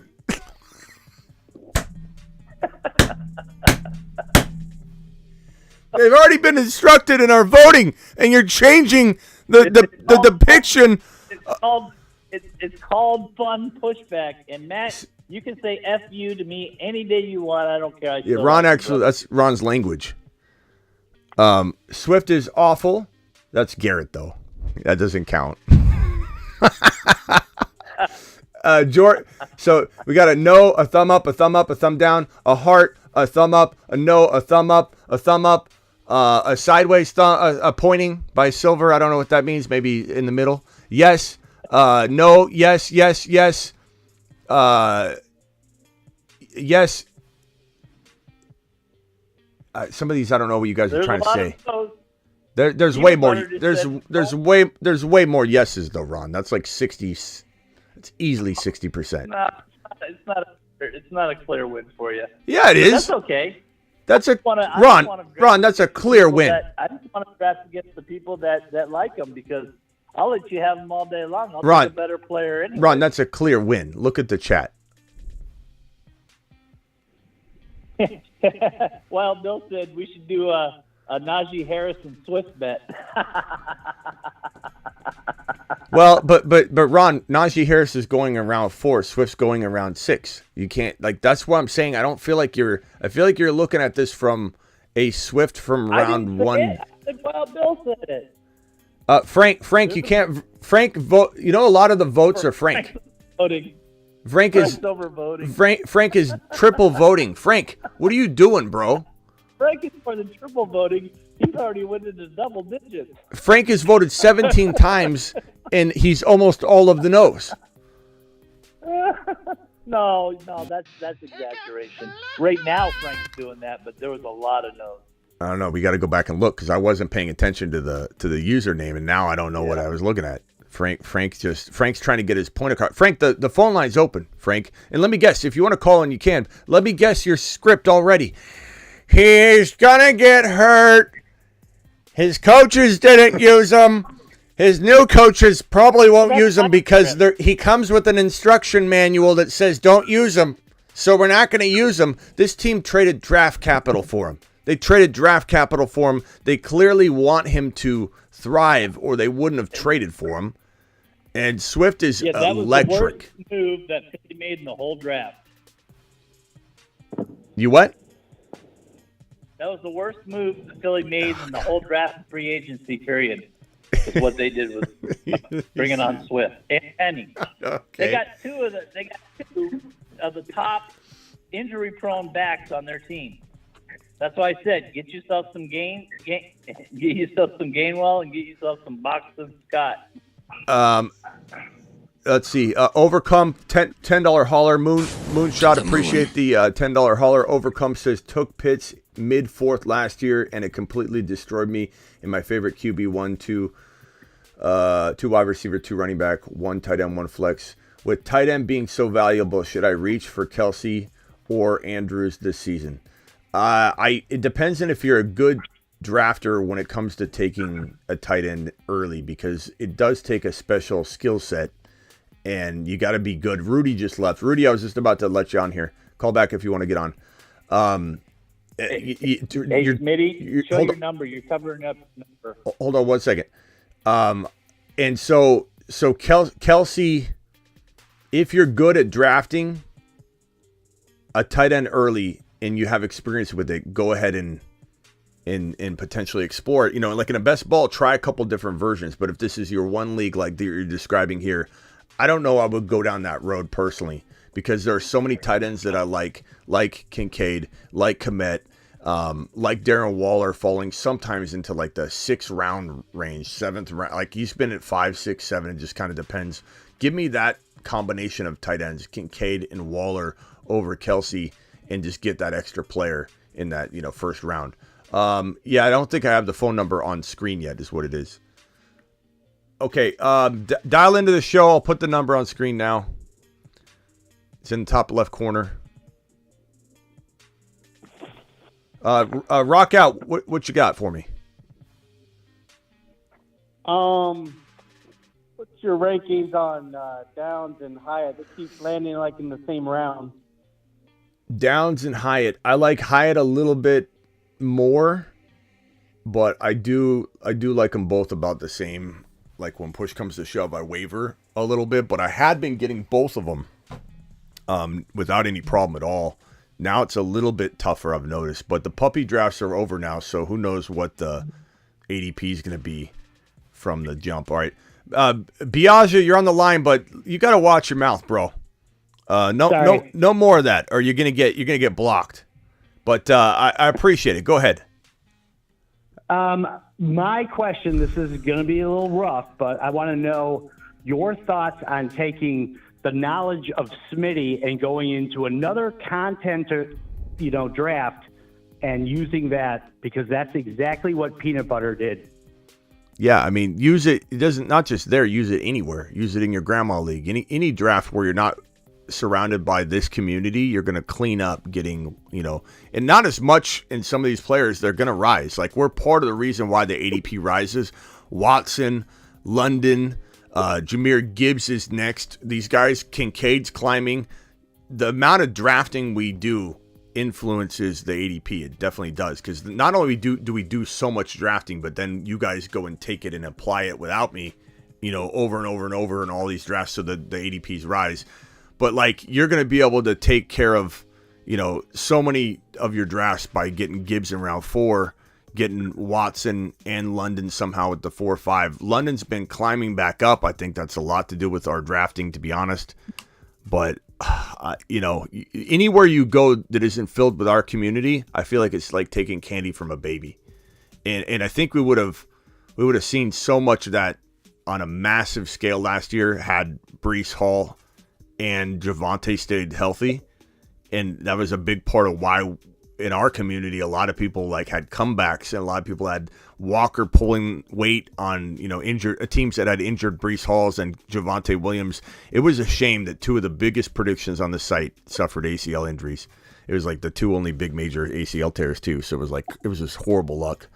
They've already been instructed in our voting, and you're changing the depiction. It's called fun pushback. And Matt, you can say F you to me any day you want. I don't care. Yeah, Ron, actually, that's Ron's language. Swift is awful. That's Garrett, though. That doesn't count. George, so we got a no, a thumb up, a thumb up, a thumb down, a heart, a thumb up, a no, a thumb up, a sideways thumb, a pointing by Silver. I don't know what that means. Maybe in the middle. Yes. No. Yes. Yes. Yes. Yes. Some of these I don't know what you guys are trying to say. There's way more. There's way more yeses though, Ron. That's like 60. It's easily 60%. It's not a clear win for you. Yeah, it is. That's okay. That's Ron. That's a clear win. I just want to draft against the people that like them because I'll let you have them all day long. I'll Ron, be a better player anyway. Ron, that's a clear win. Look at the chat. Well, Bill said we should do a Najee Harris and Swift bet. Well, but Ron, Najee Harris is going around 4. Swift's going around 6. You can't that's what I'm saying. I feel like you're looking at this from a Swift from round 1. I said, well, Bill said it. Frank, you can't. Frank vote. You know, a lot of the votes are Frank. Voting. Frank is triple voting. Frank, what are you doing, bro? Frank is for the triple voting. He's already went into double digits. Frank has voted 17 times, and he's almost all of the no's. No, that's exaggeration. Right now, Frank's doing that, but there was a lot of no's. I don't know. We got to go back and look because I wasn't paying attention to the username, and now I don't know what I was looking at. Frank's trying to get his point across. Frank, the phone line's open, Frank. And let me guess, if you want to call in, you can. Let me guess your script already. He's gonna get hurt. His coaches didn't use him. His new coaches probably won't use him because he comes with an instruction manual that says don't use him. So we're not going to use him. This team traded draft capital for him. They traded draft capital for him. They clearly want him to thrive or they wouldn't have traded for him. And Swift is that electric. Was the worst move that Philly made in the whole draft. You what? That was the worst move that Philly made in the whole draft and free agency period. Is what they did was bringing on Swift and Penny. Okay. They got two of the top injury-prone backs on their team. That's why I said get yourself some Gainwell and get yourself some Boxton Scott. Let's see. Overcome $10 hauler moonshot. Appreciate the $10 hauler. Overcome says took Pitts mid-4th last year and it completely destroyed me in my favorite QB 1, 2 wide receiver, 2 running back, 1 tight end, 1 flex. With tight end being so valuable, should I reach for Kelsey or Andrews this season? It depends on if you're a good drafter when it comes to taking a tight end early because it does take a special skill set and you got to be good. Rudy just left. Rudy, I was just about to let you on here. Call back if you want to get on. Smitty, show your number. You're covering up number. Hold on 1 second. And so Kelsey, if you're good at drafting a tight end early and you have experience with it, go ahead and potentially explore it. You know, like in a best ball, try a couple different versions. But if this is your one league like you're describing here, I don't know I would go down that road personally because there are so many tight ends that I like Kincaid, like Kmet, like Darren Waller falling sometimes into like the 6th round range, 7th round. Like he's been at 5, 6, 7. It just kind of depends. Give me that combination of tight ends, Kincaid and Waller over Kelsey, and just get that extra player. in that first round. Yeah, I don't think I have the phone number on screen yet. Is what it is. Okay, dial into the show. I'll put the number on screen now. It's in the top left corner. Rock out. What you got for me? What's your rankings on Downs and Hyatt? It keeps landing like in the same round. Downs and Hyatt. I like Hyatt a little bit more, but I do like them both about the same. Like when push comes to shove, I waver a little bit, but I had been getting both of them without any problem at all. Now it's a little bit tougher, I've noticed, but the puppy drafts are over now, so who knows what the ADP is going to be from the jump. All right, Bijan, you're on the line, but you got to watch your mouth, bro. No more of that, or you're gonna get blocked. But I appreciate it. Go ahead. My question, this is going to be a little rough, but I want to know your thoughts on taking the knowledge of Smitty and going into another contender, draft and using that, because that's exactly what Peanut Butter did. Yeah, I mean, use it. It doesn't, not just there, use it anywhere. Use it in your grandma league. Any draft where you're not surrounded by this community, you're going to clean up getting, and not as much in some of these players, they're going to rise. Like, we're part of the reason why the ADP rises. Watson, London, Jahmyr Gibbs is next. These guys, Kincaid's climbing. The amount of drafting we do influences the ADP. It definitely does, because not only do we do so much drafting, but then you guys go and take it and apply it without me, over and over and over in all these drafts, so that the ADPs rise. But like, you're going to be able to take care of, so many of your drafts by getting Gibbs in round 4, getting Watson and London somehow with the 4-5. London's been climbing back up. I think that's a lot to do with our drafting, to be honest. But, anywhere you go that isn't filled with our community, I feel like it's like taking candy from a baby. And I think we would have seen so much of that on a massive scale last year had Breece Hall and Javonte stayed healthy. And that was a big part of why in our community a lot of people had comebacks, and a lot of people had Walker pulling weight on injured teams that had injured Breece Halls and Javonte Williams. It was a shame that two of the biggest predictions on the site suffered ACL injuries. It was like the two only big major ACL tears too, so it was just horrible luck.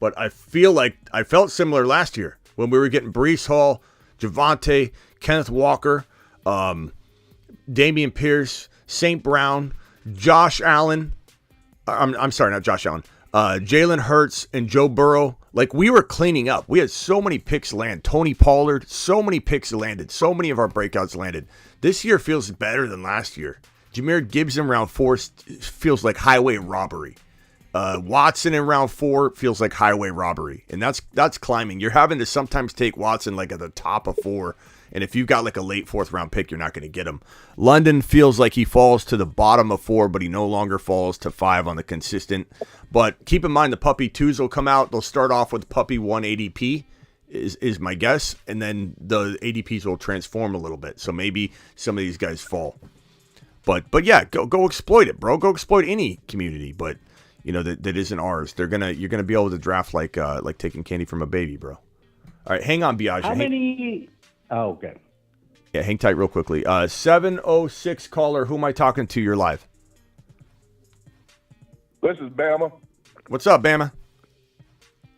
But I feel like I felt similar last year when we were getting Breece Hall, Javonte, Kenneth Walker, Dameon Pierce, St. Brown, Josh Allen. I'm sorry, not Josh Allen. Jalen Hurts and Joe Burrow. Like, we were cleaning up. We had so many picks land. Tony Pollard, so many picks landed. So many of our breakouts landed. This year feels better than last year. Jahmyr Gibbs in round 4 feels like highway robbery. Watson in round 4 feels like highway robbery. And that's climbing. You're having to sometimes take Watson at the top of 4. And if you've got a late 4th round pick, you're not going to get him. London feels like he falls to the bottom of 4, but he no longer falls to 5 on the consistent. But keep in mind, the puppy 2s will come out. They'll start off with puppy 1 ADP is my guess. And then the ADPs will transform a little bit. So maybe some of these guys fall. But yeah, go exploit it, bro. Go exploit any community. But that isn't ours. You're gonna be able to draft like taking candy from a baby, bro. All right, hang on, Bijan. How many? Oh, okay. Yeah, hang tight real quickly. 706 caller. Who am I talking to? You're live. This is Bama. What's up, Bama?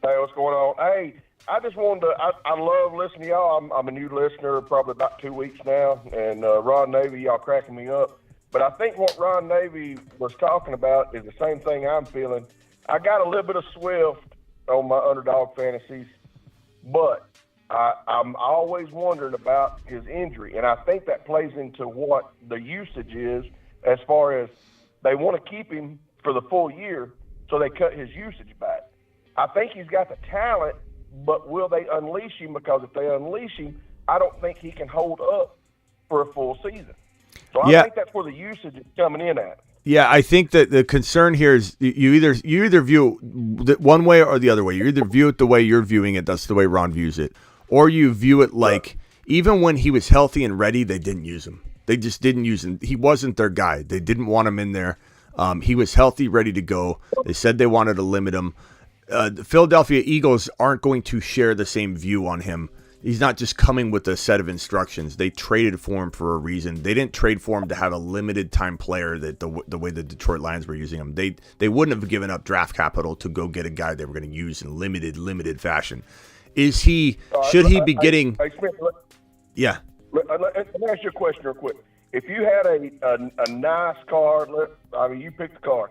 Hey, what's going on? Hey, I just wanted to. I love listening to y'all. I'm a new listener, probably about 2 weeks now, and Ron Navy, y'all cracking me up. But I think what Ron Navy was talking about is the same thing I'm feeling. I got a little bit of Swift on my underdog fantasies, but I'm always wondering about his injury, and I think that plays into what the usage is, as far as they want to keep him for the full year, so they cut his usage back. I think he's got the talent, but will they unleash him? Because if they unleash him, I don't think he can hold up for a full season. So I think that's where the usage is coming in at. Yeah, I think that the concern here is you either view it one way or the other way. You either view it the way you're viewing it, that's the way Ron views it, or you view it like even when he was healthy and ready, they didn't use him. They just didn't use him. He wasn't their guy. They didn't want him in there. He was healthy, ready to go. They said they wanted to limit him. The Philadelphia Eagles aren't going to share the same view on him. He's not just coming with a set of instructions. They traded for him for a reason. They didn't trade for him to have a limited time player that the way the Detroit Lions were using him. They wouldn't have given up draft capital to go get a guy they were going to use in limited fashion. Should he be getting? Smith, Yeah. Let me ask you a question real quick. If you had a nice car, you picked the car,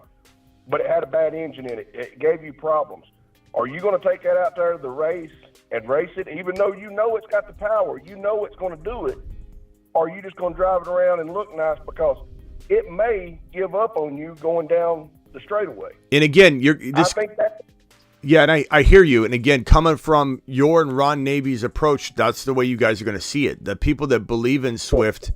but it had a bad engine in it, it gave you problems. Are you going to take that out there to the race and race it, even though you know it's got the power, you know it's going to do it? Or are you just going to drive it around and look nice because it may give up on you going down the straightaway? And again, I think that. Yeah, and I hear you. And again, coming from your and Ron Navy's approach, that's the way you guys are going to see it. The people that believe in Swift,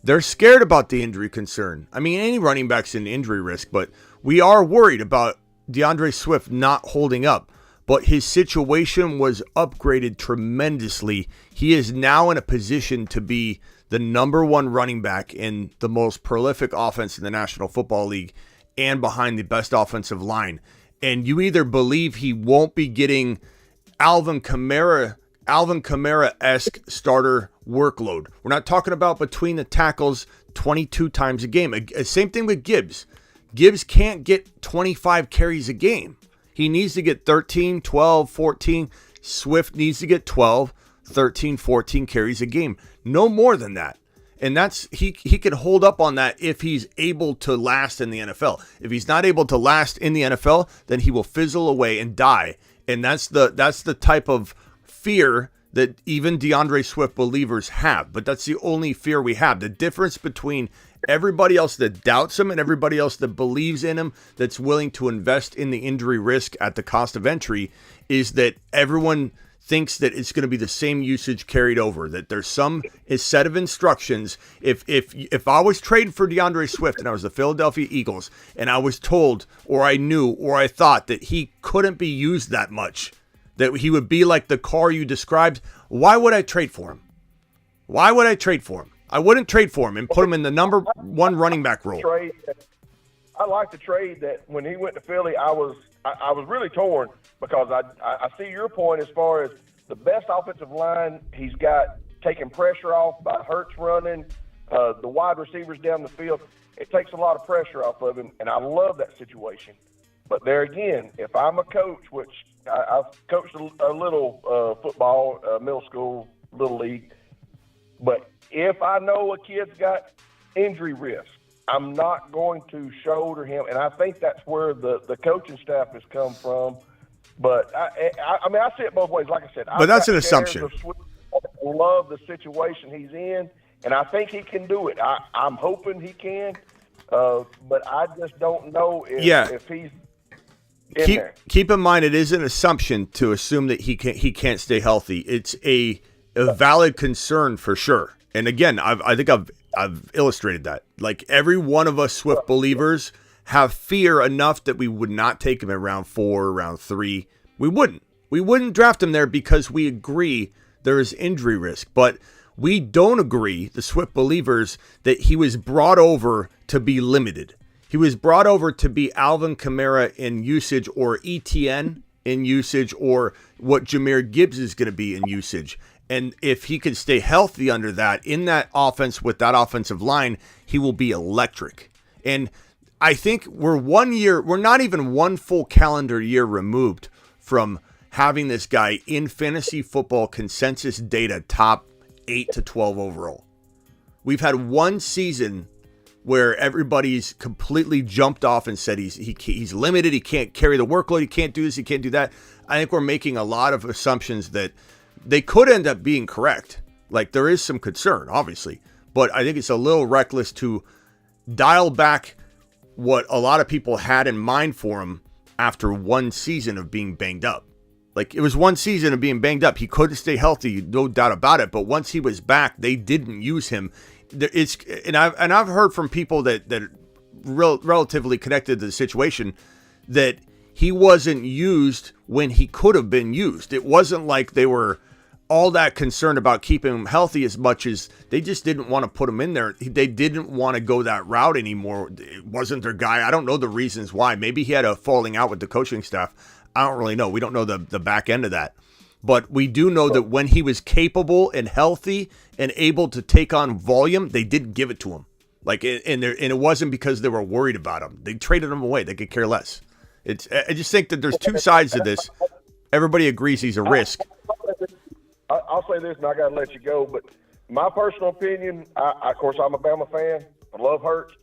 they're scared about the injury concern. I mean, any running back's an injury risk, but we are worried about DeAndre Swift not holding up. But his situation was upgraded tremendously. He is now in a position to be the number one running back in the most prolific offense in the National Football League and behind the best offensive line. And you either believe he won't be getting Alvin Kamara-esque starter workload. We're not talking about between the tackles 22 times a game. Same thing with Gibbs. Gibbs can't get 25 carries a game. He needs to get 13, 12, 14. Swift needs to get 12, 13, 14 carries a game. No more than that. And that's he can hold up on that if he's able to last in the NFL. If he's not able to last in the NFL, then he will fizzle away and die. And that's the type of fear that even DeAndre Swift believers have. But that's the only fear we have. The difference between everybody else that doubts him and everybody else that believes in him, that's willing to invest in the injury risk at the cost of entry, is that everyone thinks that it's going to be the same usage carried over, that there's some set of instructions. If I was trading for DeAndre Swift and I was the Philadelphia Eagles and I was told, or I knew, or I thought that he couldn't be used that much, that he would be like the car you described, why would I trade for him? Why would I trade for him? I wouldn't trade for him and put him in the number one running back role. I like the trade that when he went to Philly, I was really torn because I see your point as far as the best offensive line he's got taking pressure off by Hurts running, the wide receivers down the field. It takes a lot of pressure off of him, and I love that situation. But there again, if I'm a coach, which I've coached a little football, middle school, little league, but if I know a kid's got injury risk, I'm not going to shoulder him, and I think that's where the coaching staff has come from. But I mean, I see it both ways. Like I said, but that's an assumption. Love the situation he's in, and I think he can do it. I'm hoping he can, but I just don't know if he's in there. Keep in mind, it is an assumption to assume that he can't stay healthy. It's a valid concern for sure. And again, I think I've illustrated that. Like every one of us Swift believers have fear enough that we would not take him in round 4, round 3. We wouldn't draft him there because we agree there is injury risk. But we don't agree, the Swift believers, that he was brought over to be limited. He was brought over to be Alvin Kamara in usage, or ETN in usage, or what Jahmyr Gibbs is going to be in usage. And if he can stay healthy under that, in that offense with that offensive line, he will be electric. And I think we're not even one full calendar year removed from having this guy in fantasy football consensus data top 8 to 12 overall. We've had one season where everybody's completely jumped off and said he's limited, he can't carry the workload, he can't do this, he can't do that. I think we're making a lot of assumptions that they could end up being correct. Like, there is some concern, obviously, but I think it's a little reckless to dial back what a lot of people had in mind for him after one season of being banged up. Like, it was one season of being banged up. He couldn't stay healthy, no doubt about it. But once he was back, they didn't use him. I've heard from people that relatively connected to the situation that he wasn't used when he could have been used. It wasn't like they were all that concerned about keeping him healthy as much as they just didn't want to put him in there. They didn't want to go that route anymore. It wasn't their guy. I don't know the reasons why. Maybe he had a falling out with the coaching staff. I don't really know. We don't know the back end of that. But we do know that when he was capable and healthy and able to take on volume, they didn't give it to him. And it wasn't because they were worried about him. They traded him away. They could care less. I just think that there's two sides to this. Everybody agrees he's a risk. I'll say this, and I got to let you go. But my personal opinion, of course, I'm a Bama fan. I love Hurts.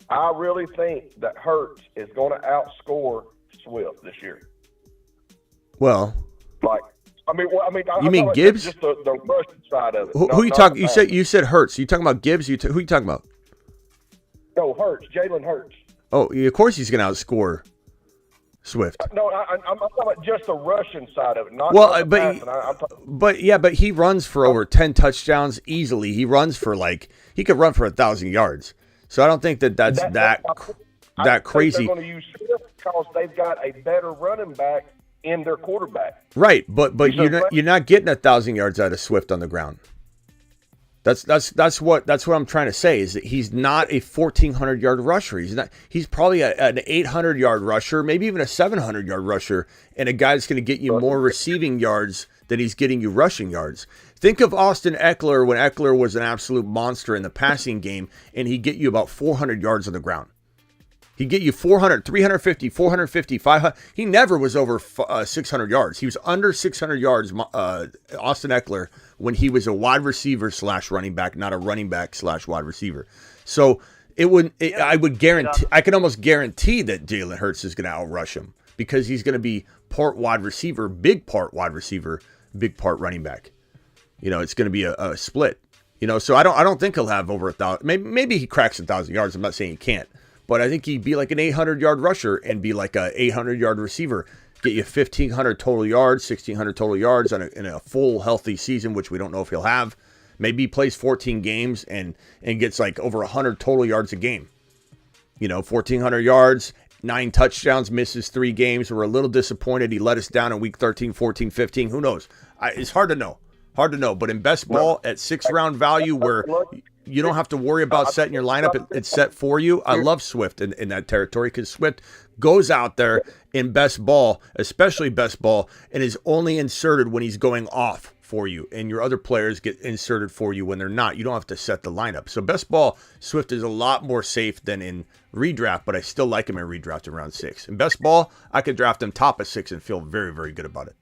I really think that Hurts is going to outscore Swift this year. Well, you mean Gibbs? Just the rushing side of it. Who you talking? You said Hurts. You talking about Gibbs? Who you talking about? No, Hurts. Jalen Hurts. Oh, of course he's going to outscore Swift. No, I'm talking about just the rushing side of it. But he runs for over 10 touchdowns easily. He runs for he could run for 1,000 yards. So I don't think that's that crazy. They're going to use Swift because they've got a better running back in their quarterback. Right, but you're not getting 1,000 yards out of Swift on the ground. That's what I'm trying to say is that he's not a 1,400 yard rusher. He's probably an 800 yard rusher, maybe even a 700 yard rusher, and a guy that's going to get you more receiving yards than he's getting you rushing yards. Think of Austin Eckler when Eckler was an absolute monster in the passing game, and he'd get you about 400 yards on the ground. He'd get you 400, 350, 450, 500. He never was over 600 yards. He was under 600 yards, Austin Eckler, when he was a wide receiver / running back, not a running back / wide receiver. So I can almost guarantee that Jalen Hurts is going to outrush him because he's going to be part wide receiver, big part wide receiver, big part running back. It's going to be a split. So I don't think he'll have over 1,000. Maybe he cracks 1,000 yards. I'm not saying he can't. But I think he'd be like an 800-yard rusher and be like a 800-yard receiver. Get you 1,500 total yards, 1,600 total yards in a full healthy season, which we don't know if he'll have. Maybe he plays 14 games and gets over 100 total yards a game. 1,400 yards, 9 touchdowns, misses 3 games. We're a little disappointed. He let us down in week 13, 14, 15. Who knows? It's hard to know. But in best ball at 6th round value where you don't have to worry about setting your lineup. It's set for you. I love Swift in that territory because Swift goes out there in best ball, especially best ball, and is only inserted when he's going off for you. And your other players get inserted for you when they're not. You don't have to set the lineup. So best ball, Swift is a lot more safe than in redraft, but I still like him in redraft in round 6. In best ball, I could draft him top of 6 and feel very, very good about it.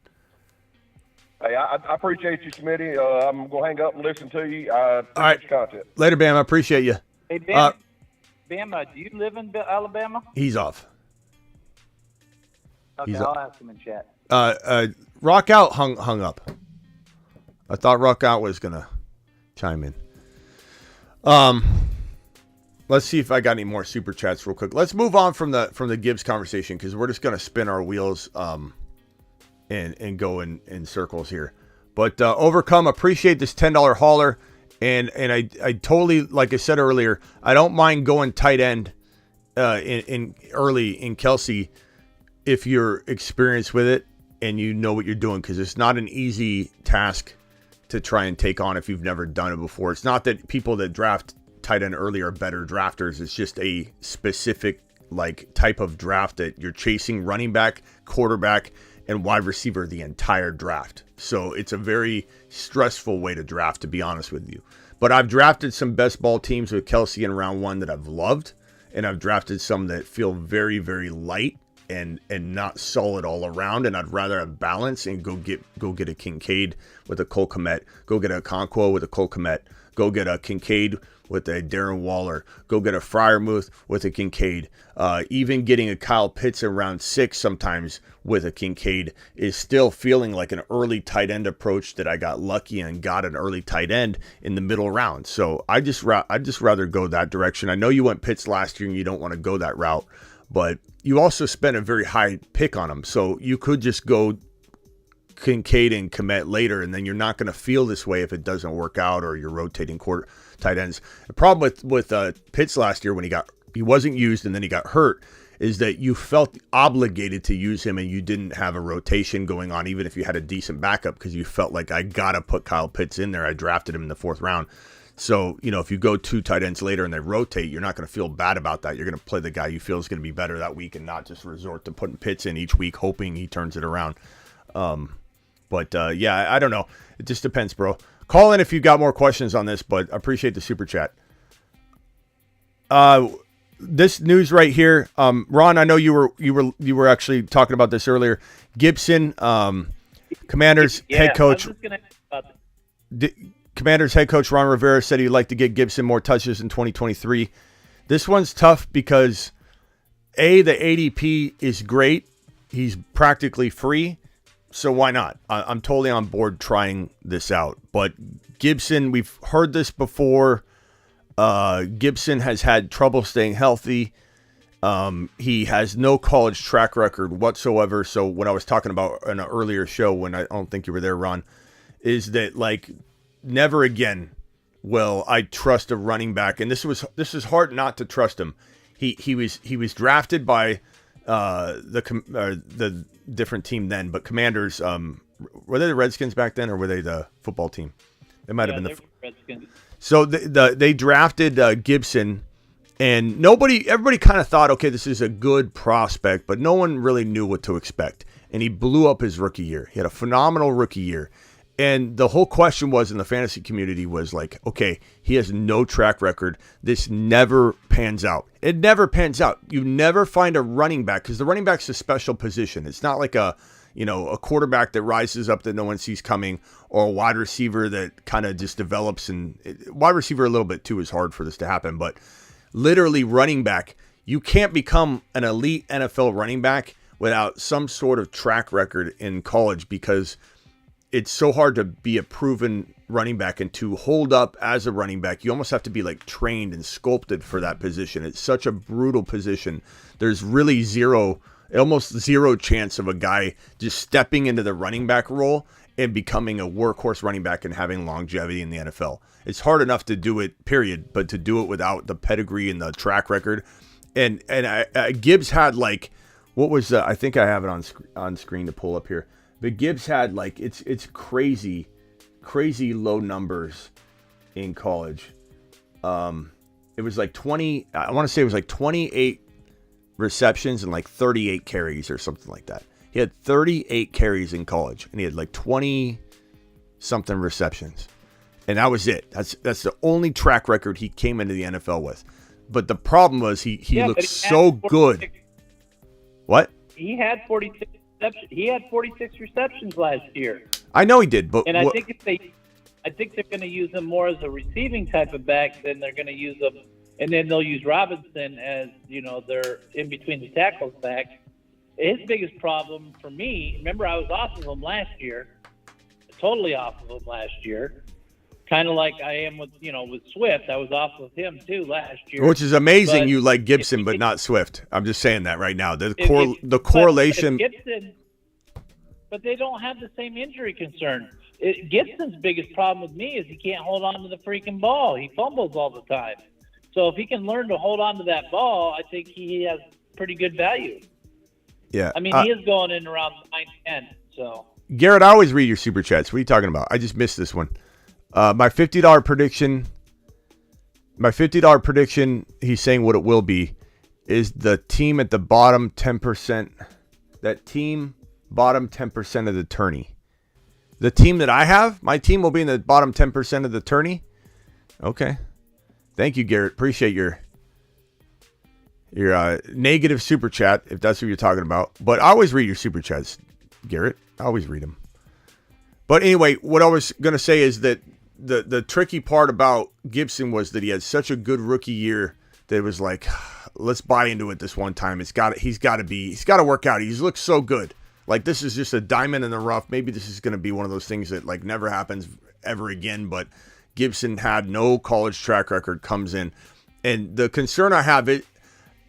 Hey, I appreciate you, Smitty. I'm going to hang up and listen to you. I appreciate All right. your content. Later, Bam. I appreciate you. Hey, Bama, do you live in Alabama? He's off. Okay, I'll ask him in chat. Rock Out hung up. I thought Rock Out was going to chime in. Let's see if I got any more super chats real quick. Let's move on from the Gibbs conversation because we're just going to spin our wheels and go in circles here. But Overcome, appreciate this $10 hauler. And I totally, like I said earlier, I don't mind going tight end in early in Kelsey if you're experienced with it and you know what you're doing, because it's not an easy task to try and take on if you've never done it before. It's not that people that draft tight end early are better drafters. It's just a specific type of draft that you're chasing running back, quarterback, and wide receiver the entire draft. So it's a very stressful way to draft, to be honest with you. But I've drafted some best ball teams with Kelsey in round 1 that I've loved, and I've drafted some that feel very, very light and not solid all around, and I'd rather have balance and go get a Kincaid with a Cole Kmet, go get a Conquo with a Cole Kmet, go get a Kincaid with a Darren Waller, go get a Freiermuth with a Kincaid. Even getting a Kyle Pitts in round 6 sometimes with a Kincaid is still feeling like an early tight end approach that I got lucky and got an early tight end in the middle round. So I'd just rather go that direction. I know you went Pitts last year and you don't want to go that route, but you also spent a very high pick on him. So you could just go Kincaid and Kmet later, and then you're not going to feel this way if it doesn't work out or you're rotating tight ends. The problem with Pitts last year when he wasn't used and then he got hurt is that you felt obligated to use him and you didn't have a rotation going on, even if you had a decent backup, because you felt like, I got to put Kyle Pitts in there. I drafted him in the 4th round. So, if you go 2 tight ends later and they rotate, you're not going to feel bad about that. You're going to play the guy you feel is going to be better that week and not just resort to putting Pitts in each week, hoping he turns it around. But I don't know. It just depends, bro. Call in if you got more questions on this, but I appreciate the super chat. This news right here, Ron, I know you were actually talking about this earlier. Gibson, Commanders head coach. I was just gonna ask about that. Commanders head coach Ron Rivera said he'd like to get Gibson more touches in 2023. This one's tough because the ADP is great. He's practically free. So why not? I'm totally on board trying this out. But Gibson, we've heard this before. Gibson has had trouble staying healthy. He has no college track record whatsoever. So what I was talking about in an earlier show, when I don't think you were there, Ron, is that never again will I trust a running back. And this is hard not to trust him. He was drafted by the different team then, but Commanders. Were they the Redskins back then, or were they the football team? They might have been the Redskins. So they drafted Gibson, and everybody kind of thought, okay, this is a good prospect, but no one really knew what to expect. And he blew up his rookie year. He had a phenomenal rookie year. And the whole question was in the fantasy community was like, okay, he has no track record. This never pans out. It never pans out. You never find a running back, because the running back's a special position. It's not like a quarterback that rises up that no one sees coming, or a wide receiver that kind of just develops. And wide receiver a little bit too is hard for this to happen. But literally running back, you can't become an elite NFL running back without some sort of track record in college, because it's so hard to be a proven running back and to hold up as a running back. You almost have to be trained and sculpted for that position. It's such a brutal position. There's really almost zero chance of a guy just stepping into the running back role and becoming a workhorse running back and having longevity in the NFL. It's hard enough to do it, period, but to do it without the pedigree and the track record. And Gibbs had what was I think I have it on screen to pull up here. But Gibbs had it's crazy low numbers in college. It was 20. I want to say it was 28 receptions and 38 carries or something like that. He had 38 carries in college, and he had 20 something receptions, and that was it. That's the only track record he came into the NFL with. But the problem was he looked so good. What? He had 46. He had 46 receptions last year. I know he did, but I think they're going to use him more as a receiving type of back than they're going to use him, and then they'll use Robinson as they're in between the tackles back. His biggest problem for me, remember I was off of him last year, totally off of him last year, kind of like I am with Swift. I was off of him too last year, which is amazing. You like Gibson, but not Swift. I'm just saying that right now. The correlation. Gibson, but they don't have the same injury concern. Gibson's biggest problem with me is he can't hold on to the freaking ball. He fumbles all the time. So if he can learn to hold on to that ball, I think he has pretty good value. Yeah, I mean, he is going in around 9-10. So Garrett, I always read your super chats. What are you talking about? I just missed this one. My $50 prediction. He's saying what it will be is the team at the bottom 10%. That team bottom 10% of the tourney. The team that I have, my team will be in the bottom 10% of the tourney. Okay, thank you, Garrett. Appreciate your negative super chat if that's what you're talking about. But I always read your super chats, Garrett. I always read them. But anyway, what I was gonna say is that the tricky part about Gibson was that he had such a good rookie year that it was let's buy into it this one time. He's got to work out. He's looked so good. This is just a diamond in the rough. Maybe this is going to be one of those things that never happens ever again. But Gibson had no college track record, comes in, and the concern I have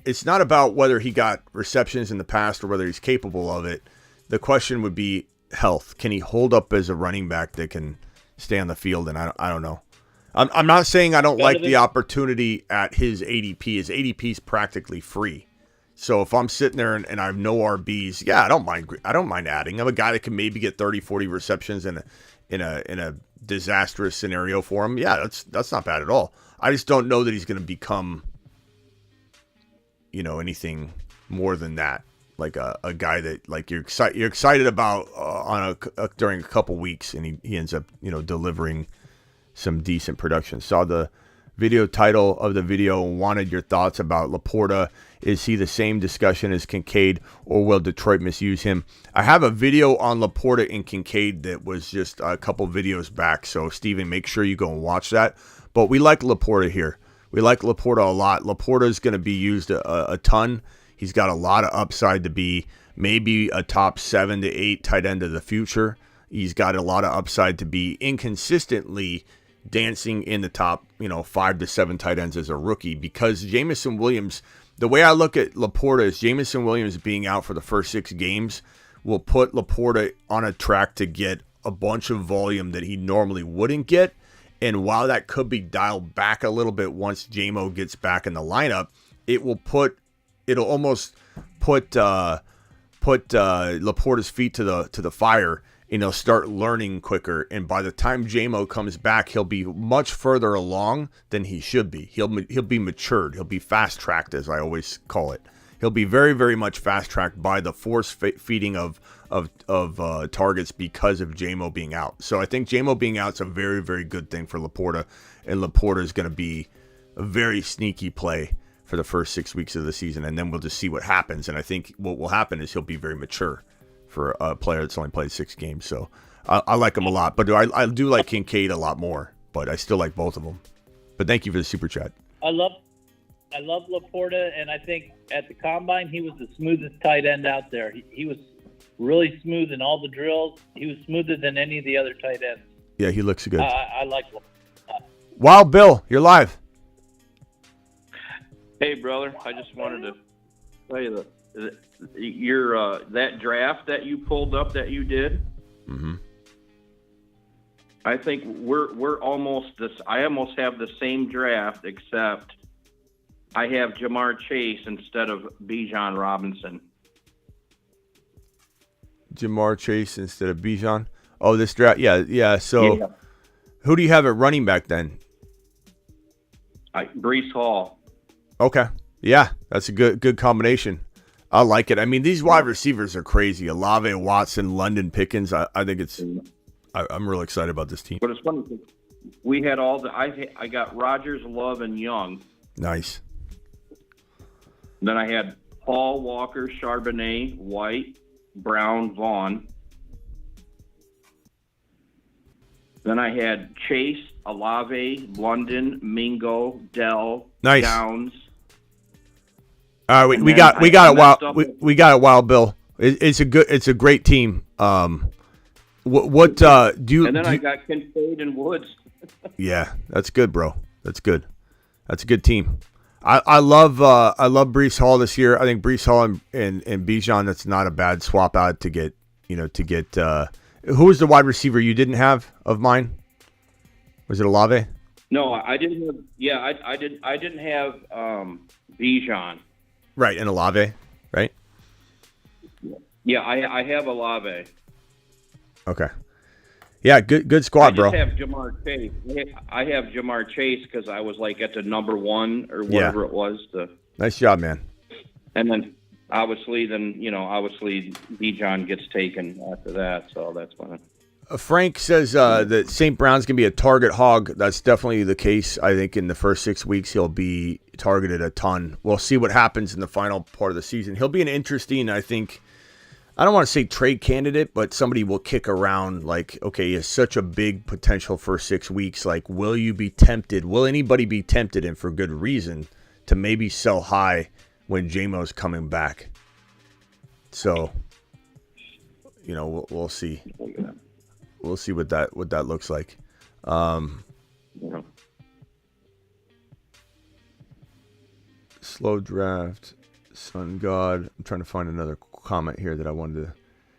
it's not about whether he got receptions in the past or whether he's capable of it. The question would be health. Can he hold up as a running back that can stay on the field? And I don't know. I'm not saying I don't like the opportunity at his ADP. His ADP is practically free. So if I'm sitting there and I have no RBs, yeah, I don't mind adding. I'm a guy that can maybe get 30, 40 receptions in a disastrous scenario for him. Yeah, that's not bad at all. I just don't know that he's going to become, anything more than that. Like a guy that like you're excited about during a couple weeks, and he ends up delivering some decent production. Saw the video title of the video and wanted your thoughts about LaPorta. Is he the same discussion as Kincaid, or will Detroit misuse him? I have a video on LaPorta and Kincaid that was just a couple videos back. So Steven, make sure you go and watch that. But we like LaPorta here. We like LaPorta a lot. LaPorta is going to be used a ton. He's got a lot of upside to be maybe a top 7 to 8 tight end of the future. He's got a lot of upside to be inconsistently dancing in the top, 5 to 7 tight ends as a rookie, because Jameson Williams, the way I look at LaPorta is Jameson Williams being out for the first 6 games will put LaPorta on a track to get a bunch of volume that he normally wouldn't get. And while that could be dialed back a little bit once JMO gets back in the lineup, it'll almost put LaPorta's feet to the fire, and he'll start learning quicker. And by the time JMO comes back, he'll be much further along than he should be. He'll be matured. He'll be fast tracked, as I always call it. He'll be very, very much fast tracked by the force feeding of targets because of JMO being out. So I think JMO being out is a very, very good thing for LaPorta, and LaPorta is going to be a very sneaky play for the first 6 weeks of the season, and then we'll just see what happens. And I think what will happen is he'll be very mature for a player that's only played 6 games. So I like him a lot, but I do like Kincaid a lot more, but I still like both of them. But thank you for the super chat. I love LaPorta, and I think at the combine he was the smoothest tight end out there. He was really smooth in all the drills. He was smoother than any of the other tight ends. Yeah, he looks good. I like LaPorta. Wild Bill, you're live. Hey, brother, I just wanted to tell you that your that draft that you pulled up that you did. Mm-hmm. I think we're almost this. I almost have the same draft, except I have Jahmyr Chase instead of Bijan Robinson. Jahmyr Chase instead of Bijan. Oh, this draft, yeah. So, who do you have at running back then? Breece Hall. Okay. Yeah, that's a good combination. I like it. I mean, these wide receivers are crazy. Olave, Watson, London, Pickens. I think I'm really excited about this team. But it's funny. We had I got Rodgers, Love, and Young. Nice. Then I had Paul, Walker, Charbonnet, White, Brown, Vaughn. Then I had Chase, Olave, London, Mingo, Dell, nice. Downs. All right, we got it. Wild Bill. It's a great team. What do you? And then I got Kincaid and Woods. Yeah, that's good, bro. That's good. That's a good team. I love Breece Hall this year. I think Breece Hall and Bijan, that's not a bad swap out to get. Who was the wide receiver you didn't have of mine? Was it Olave? No, I didn't have. Yeah, I didn't have Bijan. Right, and Olave, right? Yeah, I have Olave. Okay. Yeah, good squad, bro. I just have Jahmyr Chase. I have Jahmyr Chase because I was like at the number 1 or whatever it was. Nice job, man. And then obviously Bijan gets taken after that, so that's fine. Frank says that St. Brown's going to be a target hog. That's definitely the case. I think in the first 6 weeks he'll be targeted a ton. We'll see what happens in the final part of the season. He'll be an interesting, I think, I don't want to say trade candidate, but somebody will kick around like, okay, he has such a big potential for 6 weeks. Like, will you be tempted? Will anybody be tempted, and for good reason, to maybe sell high when JMO's coming back? So, we'll see. We'll see what that looks like. Slow draft, Sun God. I'm trying to find another comment here that I wanted to.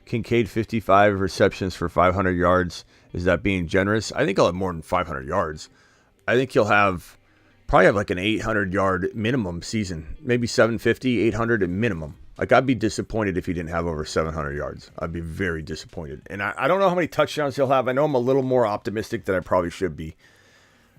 Kincaid, 55 receptions for 500 yards. Is that being generous? I think he'll have more than 500 yards. I think he'll have probably have like an 800-yard minimum season, maybe 750, 800 at minimum. Like, I'd be disappointed if he didn't have over 700 yards. I'd be very disappointed. And I don't know how many touchdowns he'll have. I know I'm a little more optimistic than I probably should be.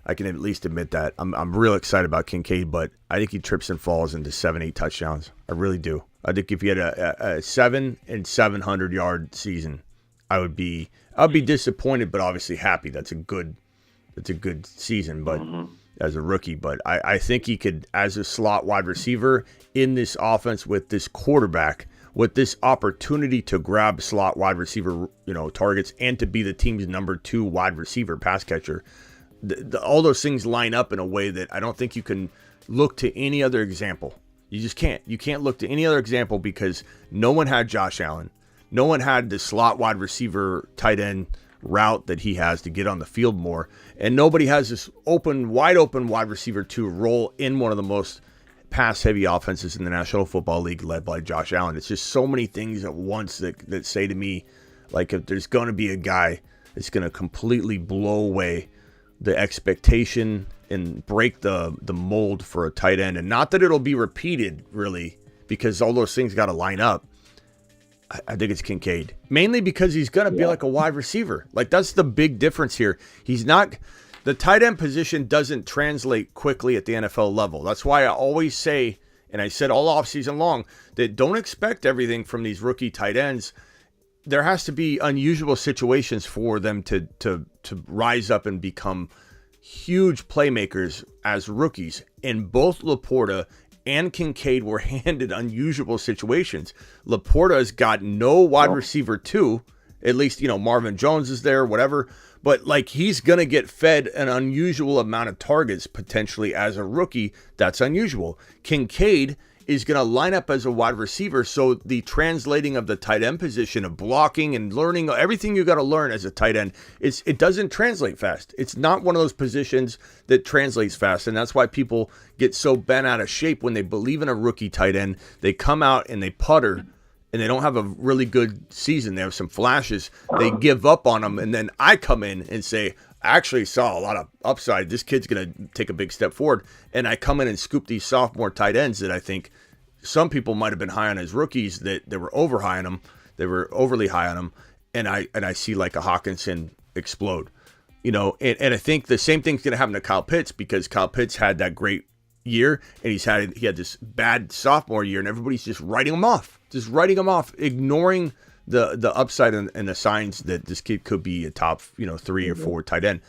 I can at least admit that. I'm real excited about Kincaid, but I think he trips and falls into 7-8 touchdowns. I really do. I think if he had a 700-yard season, I'd be disappointed, but obviously happy. That's a good season, but as a rookie. But I think he could, as a slot wide receiver in this offense with this quarterback, with this opportunity to grab slot wide receiver, targets, and to be the team's number 2 wide receiver pass catcher. All those things line up in a way that I don't think you can look to any other example. You just can't. You can't look to any other example because no one had Josh Allen. No one had the slot wide receiver tight end route that he has to get on the field more. And nobody has this wide open wide receiver to roll in one of the most pass-heavy offenses in the National Football League led by Josh Allen. It's just so many things at once that say to me, like, if there's going to be a guy that's going to completely blow away the expectation and break the mold for a tight end, and not that it'll be repeated really, because all those things got to line up. I think it's Kincaid, mainly because he's going to be like a wide receiver. Like, that's the big difference here. He's not, the tight end position doesn't translate quickly at the NFL level. That's why I always say, and I said all offseason long, that don't expect everything from these rookie tight ends. There has to be unusual situations for them to rise up and become huge playmakers as rookies. And both LaPorta and Kincaid were handed unusual situations. LaPorta has got no wide receiver 2. At least, Marvin Jones is there, whatever. But, like, he's going to get fed an unusual amount of targets potentially as a rookie. That's unusual. Kincaid is going to line up as a wide receiver, so the translating of the tight end position of blocking and learning everything you got to learn as a tight end, it doesn't translate fast. It's not one of those positions that translates fast, and that's why people get so bent out of shape when they believe in a rookie tight end. They come out and they putter, and they don't have a really good season. They have some flashes. They give up on them, and then I come in and say, I actually saw a lot of upside. This kid's going to take a big step forward. And I come in and scoop these sophomore tight ends that I think some people might have been high on as rookies, that they were over high on them. They were overly high on them. And I see like a Hawkinson explode, and I think the same thing's going to happen to Kyle Pitts, because Kyle Pitts had that great year and he had this bad sophomore year, and everybody's just writing him off, ignoring the upside and the signs that this kid could be a top, 3 or 4 tight end.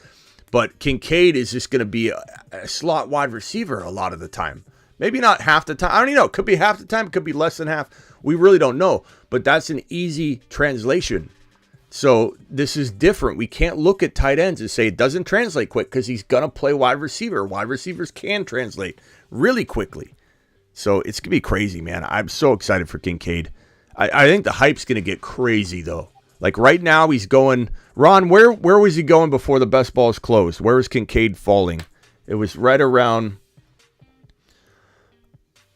But Kincaid is just going to be a slot wide receiver a lot of the time. Maybe not half the time. I don't even know. It could be half the time. It could be less than half. We really don't know. But that's an easy translation. So this is different. We can't look at tight ends and say it doesn't translate quick, because he's going to play wide receiver. Wide receivers can translate really quickly. So it's going to be crazy, man. I'm so excited for Kincaid. I think the hype's going to get crazy, though. Like, right now, he's going... Ron, where was he going before the best balls closed? Where was Kincaid falling? It was right around...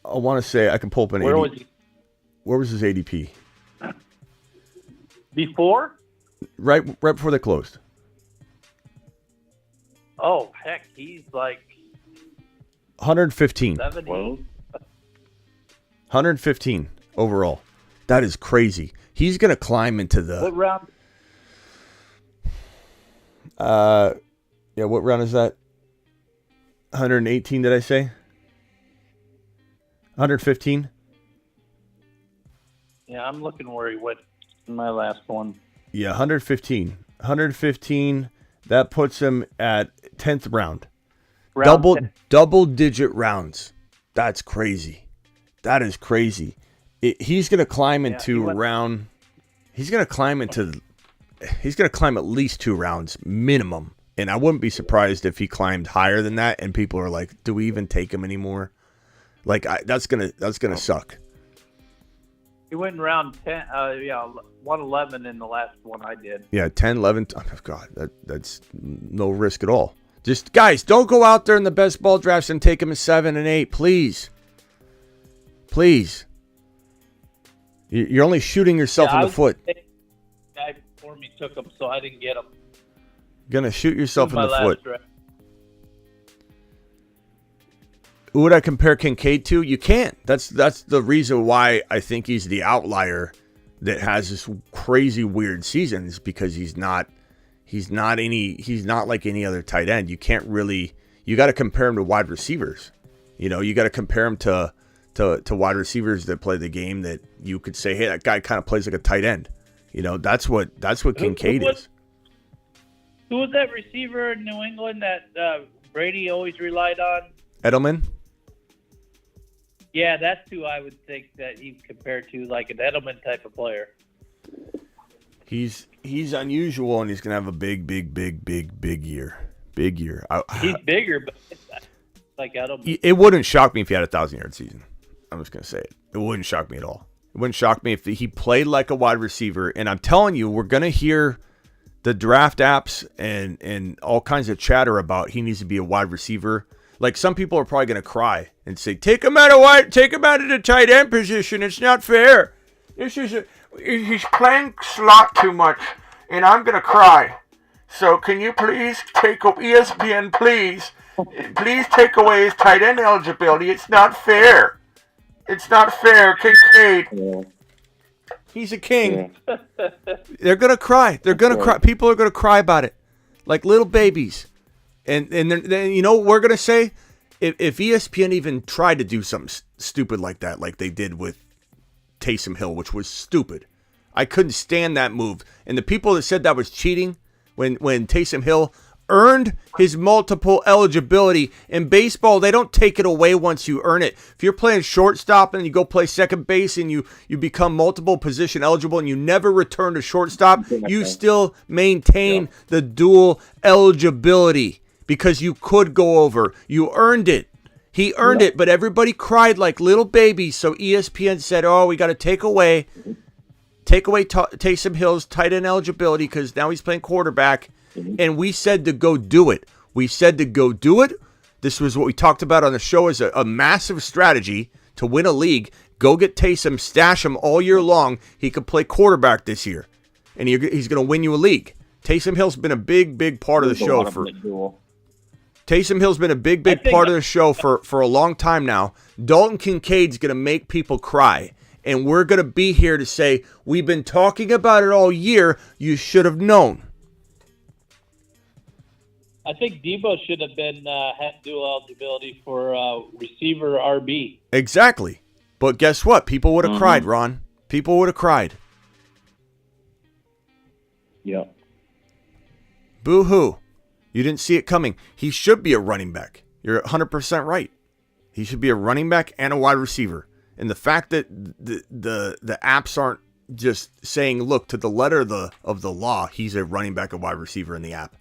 I want to say... I can pull up an Where ADP. was he? Where was his ADP? Before? Right before they closed. Oh, heck, he's like 115. 70. 115 overall. That is crazy. He's going to climb into the... What round? What round is that? 118, did I say? 115? Yeah, I'm looking where he went in my last one. Yeah, 115. 115. That puts him at 10th round. Double-digit rounds. That's crazy. That is crazy. He's going to climb into round... He's going to climb at least 2 rounds minimum. And I wouldn't be surprised if he climbed higher than that and people are like, do we even take him anymore? Like, that's gonna suck. He went in round 10, 111 in the last one I did. Yeah, 10, 11. Oh, God, that's no risk at all. Just, guys, don't go out there in the best ball drafts and take him at 7 and 8, please. Please. You're only shooting yourself in the foot. The guy before me took him, so I didn't get him. Gonna shoot yourself in the foot. Draft. Who would I compare Kincaid to? You can't. That's the reason why I think he's the outlier that has this crazy weird season, is because he's not like any other tight end. You can't really, you got to compare him to wide receivers. You got to compare him to wide receivers that play the game that you could say, hey, that guy kind of plays like a tight end. That's what Kincaid is. Who was that receiver in New England that Brady always relied on? Edelman? Yeah, that's who I would think that he'd compare to, like an Edelman type of player. He's unusual, and he's gonna have a big year. Big year. He's bigger, but it's like Edelman. It wouldn't shock me if he had a 1,000-yard season. I'm just gonna say it. It wouldn't shock me at all. It wouldn't shock me if he played like a wide receiver. And I'm telling you, we're gonna hear the draft apps and all kinds of chatter about he needs to be a wide receiver. Like, some people are probably gonna cry and say, take him out of the tight end position. It's not fair. He's playing slot too much, and I'm gonna cry. So can you please ESPN, please take away his tight end eligibility? It's not fair. It's not fair, Kincaid. Yeah. He's a king. Yeah. They're gonna cry. Cry. People are gonna cry about it, like little babies. And then you know what we're gonna say? If ESPN even tried to do something stupid like that, like they did with Taysom Hill, which was stupid. I couldn't stand that move. And the people that said that was cheating, when Taysom Hill earned his multiple eligibility. In baseball, they don't take it away once you earn it. If you're playing shortstop and you go play second base and you become multiple position eligible and you never return to shortstop, you still maintain the dual eligibility because you could go over. You earned it. He earned it, but everybody cried like little babies. So ESPN said, oh, we got to take away Taysom Hill's tight end eligibility because now he's playing quarterback. And we said to go do it. This was what we talked about on the show as a massive strategy to win a league. Go get Taysom, stash him all year long. He could play quarterback this year. And he's going to win you a league. Taysom Hill's been a big part of the show for a long time now. Dalton Kincaid's going to make people cry. And we're going to be here to say, we've been talking about it all year. You should have known. I think Debo should have been had dual eligibility for receiver RB. Exactly. But guess what? People would have cried, Ron. People would have cried. Yeah. Boo-hoo. You didn't see it coming. He should be a running back. You're 100% right. He should be a running back and a wide receiver. And the fact that the apps aren't just saying, look, to the letter of the law, he's a running back and wide receiver in the app.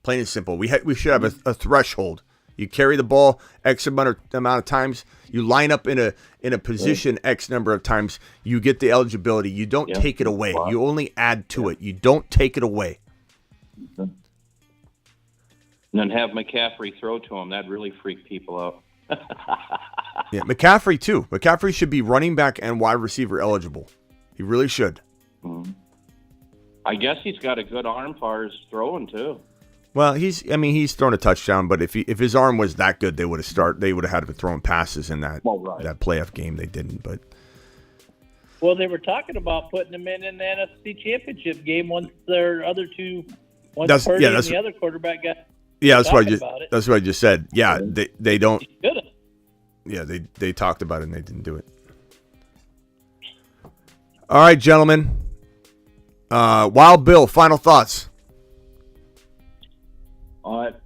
Plain and simple. We should have a threshold. You carry the ball X amount of times. You line up in a position X number of times. You get the eligibility. You don't take it away. You only add to it. You don't take it away. And then have McCaffrey throw to him. That'd really freak people out. Yeah, McCaffrey too. McCaffrey should be running back and wide receiver eligible. He really should. I guess he's got a good arm as far as throwing too. Well, he's thrown a touchdown, but if his arm was that good, they would have had him throwing passes in that playoff game. They didn't, but they were talking about putting him in the NFC Championship game once their other two, and the other quarterback got. Yeah, that's what I just said. Yeah, they don't. Yeah, they talked about it and they didn't do it. All right, gentlemen. Wild Bill, final thoughts.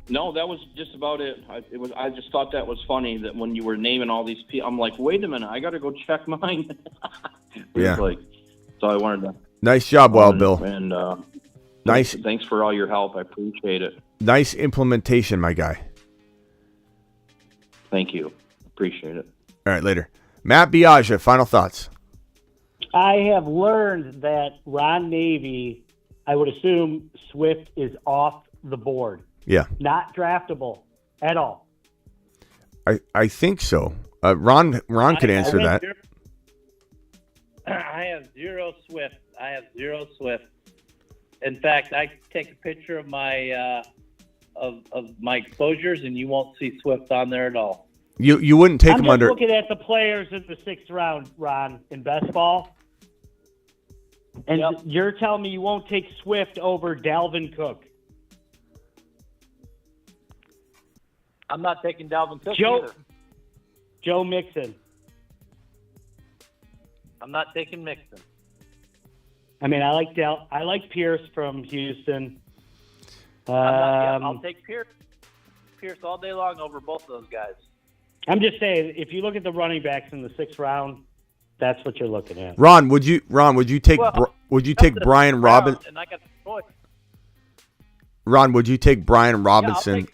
No, that was just about it. I just thought that was funny that when you were naming all these people, I'm like, wait a minute, I got to go check mine. So I wanted to. Nice job, Wild Bill. And nice. Thanks for all your help. I appreciate it. Nice implementation, my guy. Thank you. Appreciate it. All right, later. Matt Biaggia, final thoughts. I have learned that Ron Navy, I would assume Swift is off the board. Yeah. Not draftable at all. I think so. Ron could answer that. I have zero Swift. In fact, I take a picture of my of my exposures, and you won't see Swift on there at all. You wouldn't take I'm him just under. looking at the players in the 6th round, Ron, in best ball. And you're telling me you won't take Swift over Dalvin Cook. I'm not taking Dalvin Cook either. Joe Mixon. I'm not taking Mixon. I mean, I like Pierce from Houston. I'll take Pierce all day long over both those guys. I'm just saying, if you look at the running backs in the 6th round, that's what you're looking at. Ron, would you take Brian Robinson? And I got the choice. Ron, would you take Brian Robinson?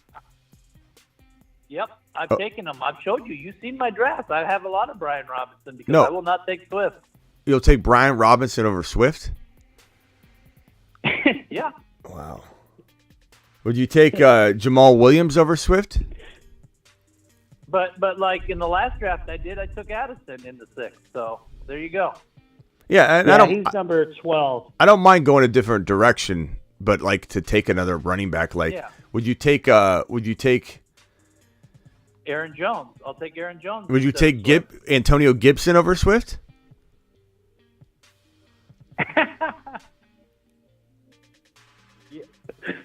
Yep, I've taken him. I've showed you. You've seen my draft. I have a lot of Brian Robinson because I will not take Swift. You'll take Brian Robinson over Swift? Yeah. Wow. Would you take Jamal Williams over Swift? But like in the last draft I did, I took Addison in the 6th. So there you go. Yeah, and he's number 12. I don't mind going a different direction, but like to take another running back, would you take Aaron Jones? I'll take Aaron Jones. Would you take Antonio Gibson over Swift?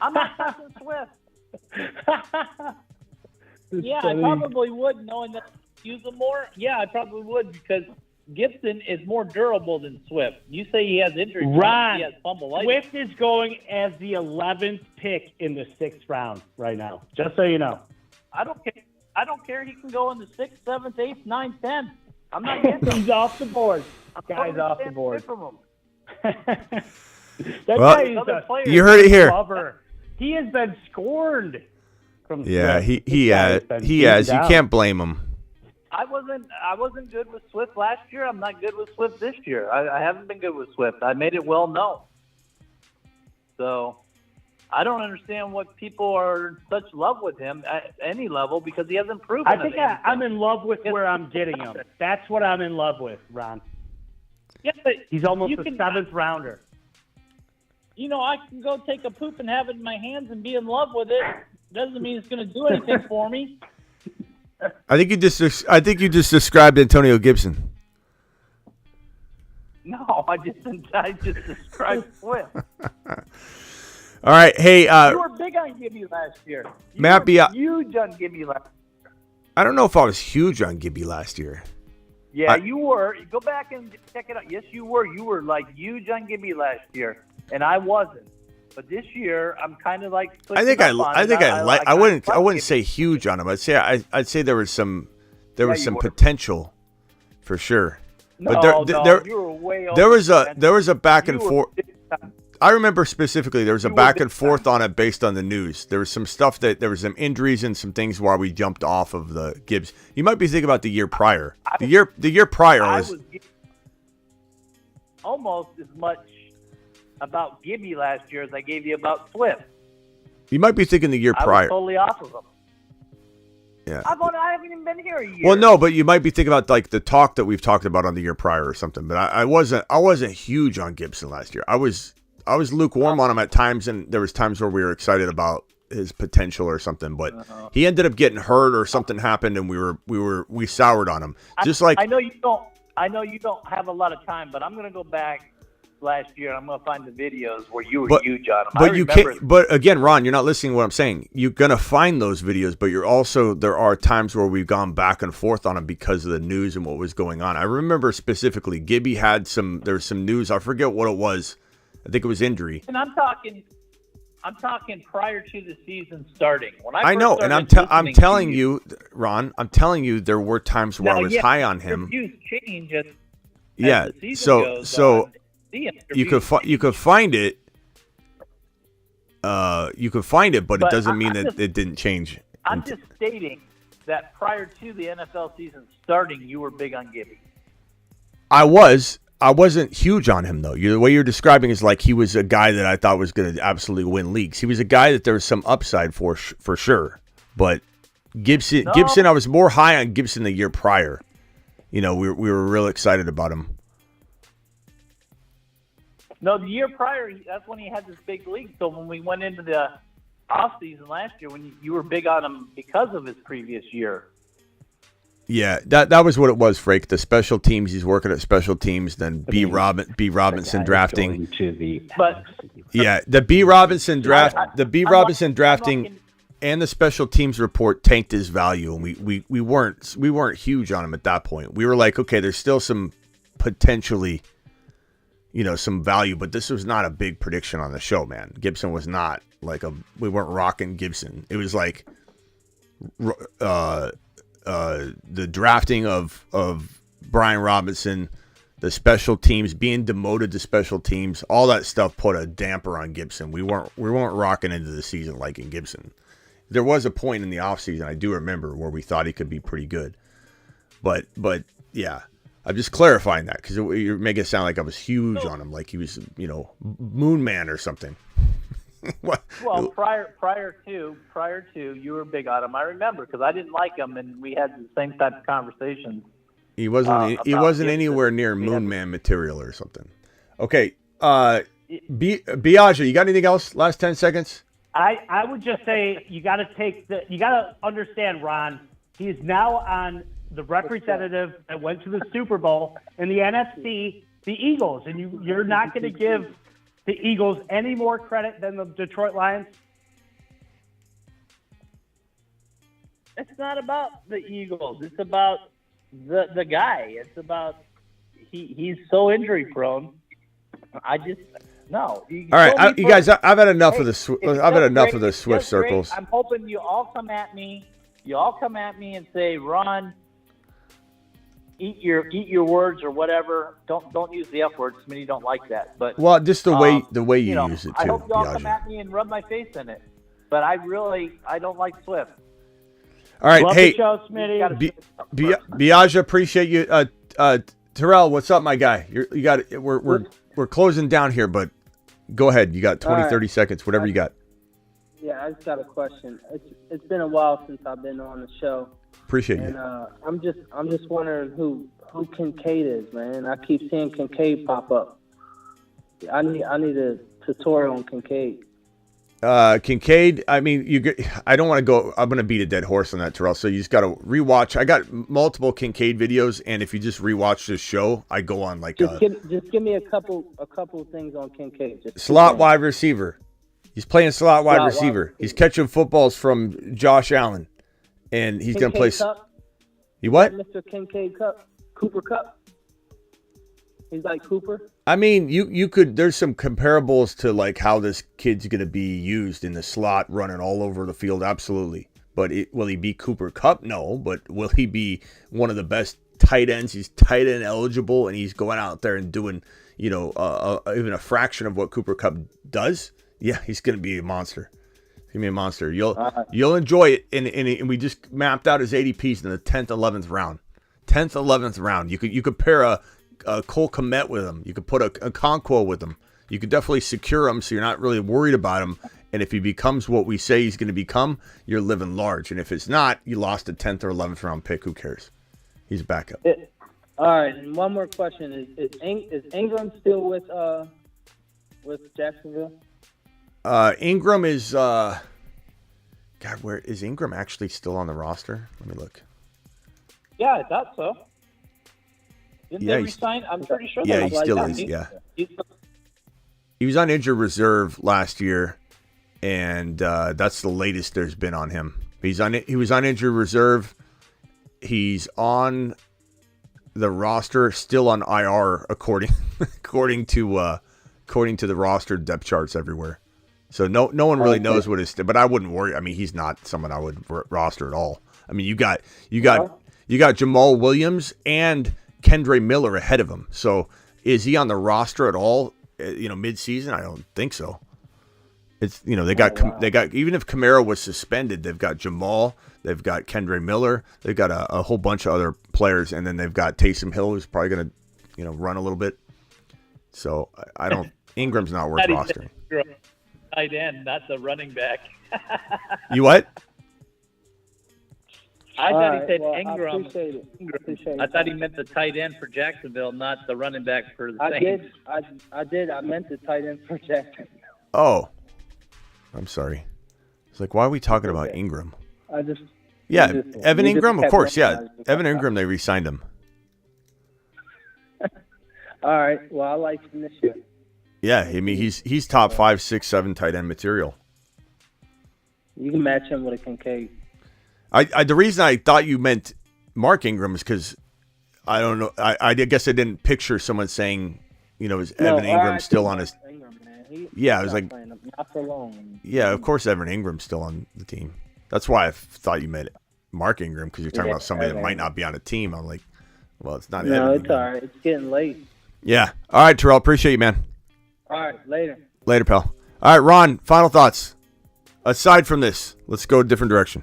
I'm not touching Swift. Yeah, I probably would, knowing that I use him more. Yeah, I probably would because Gibson is more durable than Swift. You say he has injury. Ron, he has fumbleitis. Swift is going as the 11th pick in the 6th round right now, just so you know. I don't care. I don't care. He can go in the 6th, 7th, 8th, 9th, 10th. I'm not getting him. He's off the board. Guy's off the board. You heard it here. Lover. He has been scorned from Swift. He has. You can't blame him. I wasn't good with Swift last year. I'm not good with Swift this year. I haven't been good with Swift. I made it well known. So I don't understand what people are in such love with him at any level because he hasn't proven I think I'm in love with where I'm getting him. That's what I'm in love with, Ron. Yeah, but he's almost a 7th rounder. You know, I can go take a poop and have it in my hands and be in love with it. Doesn't mean it's going to do anything for me. I think you just described Antonio Gibson. No, I just described Swift. All right, hey. You were big on Gibby last year. You were huge on Gibby last year. I don't know if I was huge on Gibby last year. Yeah, you were. Go back and check it out. Yes, you were. You were like huge on Gibby last year, and I wasn't. But this year, I'm kind of like. I wouldn't say huge on him. I'd say there was some potential, for sure. No, you were way over. There was a back and forth. I remember specifically there was a back and forth on it based on the news. There was some stuff there was some injuries and some things where we jumped off of the Gibbs. You might be thinking about the year prior. The year prior was almost as much about Gibby last year as I gave you about Swift. You might be thinking the year prior. I was totally off of them. Yeah. I haven't even been here a year. Well, no, but you might be thinking about like the talk that we've talked about on the year prior or something. But I wasn't huge on Gibson last year. I was lukewarm on him at times, and there was times where we were excited about his potential or something. But he ended up getting hurt or something happened, and we soured on him. I know you don't have a lot of time, but I'm going to go back last year. I'm going to find the videos where you were huge on him. But you can't. But again, Ron, you're not listening to what I'm saying. You're going to find those videos, but there are times where we've gone back and forth on him because of the news and what was going on. I remember specifically, Gibby had there was some news. I forget what it was. I think it was injury. And I'm talking prior to the season starting. When I know, and I'm telling you, Ron, there were times where I was high on him. Views change as the season goes on. You could find it. You could find it, but it doesn't mean that it didn't change. I'm just stating that prior to the NFL season starting, you were big on Gibby. I wasn't huge on him, though. The way you're describing is like he was a guy that I thought was going to absolutely win leagues. He was a guy that there was some upside for sure. But Gibson, I was more high on Gibson the year prior. You know, we were real excited about him. No, the year prior, that's when he had this big league. So when we went into the offseason last year, when you were big on him because of his previous year. Yeah, that was what it was, Frake. The special teams, he's working at special teams. Then B. Robinson drafting. Yeah, the B. Robinson draft, drafting, and the special teams report tanked his value, and we weren't huge on him at that point. We were like, okay, there's still some potentially, some value, but this was not a big prediction on the show, man. Gibson was not like we weren't rocking Gibson. It was like, the drafting of Brian Robinson, the special teams being demoted to special teams, all that stuff put a damper on Gibson. We weren't rocking into the season liking Gibson. There was a point in the offseason, I do remember, where we thought he could be pretty good. But yeah, I'm just clarifying that because you're making it sound like I was huge on him, like he was, Moon Man or something. What? Well, prior to you were big on him. I remember because I didn't like him, and we had the same type of conversations. He wasn't anywhere near Moon Man material or something. Okay, Bijan, you got anything else? Last 10 seconds. I would just say you got to understand, Ron. He's now on the representative that went to the Super Bowl in the NFC, the Eagles, and you're not going to give the Eagles any more credit than the Detroit Lions? It's not about the Eagles. It's about the guy. It's about he's so injury prone. No. All right, you guys, I've had enough of the I've had enough of the Swift circles. I'm hoping you all come at me. You all come at me and say, Ron, eat your words or whatever. Don't use the F words. Many don't like that. But just the way you use it too. I hope you all come at me and rub my face in it. But I don't like Swift. All right, Love hey, the show, Smitty. Biaggia, appreciate you. Terrell, what's up, my guy? You got it. We're closing down here, but go ahead. You got 20, 30 seconds, whatever you got. Yeah, I just got a question. It's been a while since I've been on the show. Appreciate you. And I'm just wondering who Kincaid is, man. I keep seeing Kincaid pop up. I need a tutorial on Kincaid. Kincaid, I mean, I don't want to go. I'm going to beat a dead horse on that, Terrell. So you just got to rewatch. I got multiple Kincaid videos, and if you just rewatch this show, I go on like just give me a couple things on Kincaid. Slot wide receiver. He's playing slot wide receiver. He's catching footballs from Josh Allen, and he's going to play. Cup? You what? Mr. Kincaid Cup, Cooper Cup. He's like Cooper. I mean, you could. There's some comparables to like how this kid's going to be used in the slot, running all over the field. Absolutely. But will he be Cooper Kupp? No. But will he be one of the best tight ends? He's tight end eligible, and he's going out there and doing, even a fraction of what Cooper Kupp does. Yeah, he's going to be a monster. He's going to be a monster. You'll enjoy it. And we just mapped out his ADPs in the 10th, 11th round. 10th, 11th round. You could pair a Cole Kmet with him. You could put a Conquo with him. You could definitely secure him so you're not really worried about him. And if he becomes what we say he's going to become, you're living large. And if it's not, you lost a 10th or 11th round pick. Who cares? He's a backup. All right. And one more question. Is Ingram still with Jacksonville? Ingram is God, where is Ingram actually still on the roster? Let me look. Yeah, I thought so. Didn't they resign? I'm pretty sure. Yeah, he still is. Yeah, he was on injured reserve last year, and that's the latest there's been on him. He was on injured reserve. He's on the roster, still on IR, according to the roster depth charts everywhere. So no one really knows what his. But I wouldn't worry. I mean, he's not someone I would roster at all. I mean, you got Jamal Williams and Kendre Miller ahead of him. So is he on the roster at all? Mid-season? I don't think so. It's they got even if Kamara was suspended, they've got Jamal, they've got Kendre Miller, they've got a whole bunch of other players, and then they've got Taysom Hill, who's probably going to run a little bit. So I don't. Ingram's not worth rostering. Tight end, not the running back. You what? I thought he said Ingram. I appreciate it. I thought he meant the tight end for Jacksonville, not the running back for the Saints. I did. I meant the tight end for Jacksonville. Oh, I'm sorry. It's like, why are we talking about Ingram? Yeah, He just- Evan he just Ingram, of kept course. Yeah, recognizing me. Evan Ingram, they re-signed him. All right. Well, I like him this year. Yeah, I mean, he's top 5, 6, 7 tight end material. You can match him with a Kincaid. The reason I thought you meant Mark Ingram is because I don't know. I guess I didn't picture someone saying, is Evan Ingram still on his? Ingram, man. Yeah, I was like, not for long. yeah, of course Evan Ingram's still on the team. That's why I thought you meant Mark Ingram, because you're talking about somebody that might not be on a team. I'm like, well, it's not. No, Evan it's Ingram. all right. It's getting late. Yeah. All right, Terrell. Appreciate you, man. All right, later. Later, pal. All right, Ron. Final thoughts. Aside from this, let's go a different direction.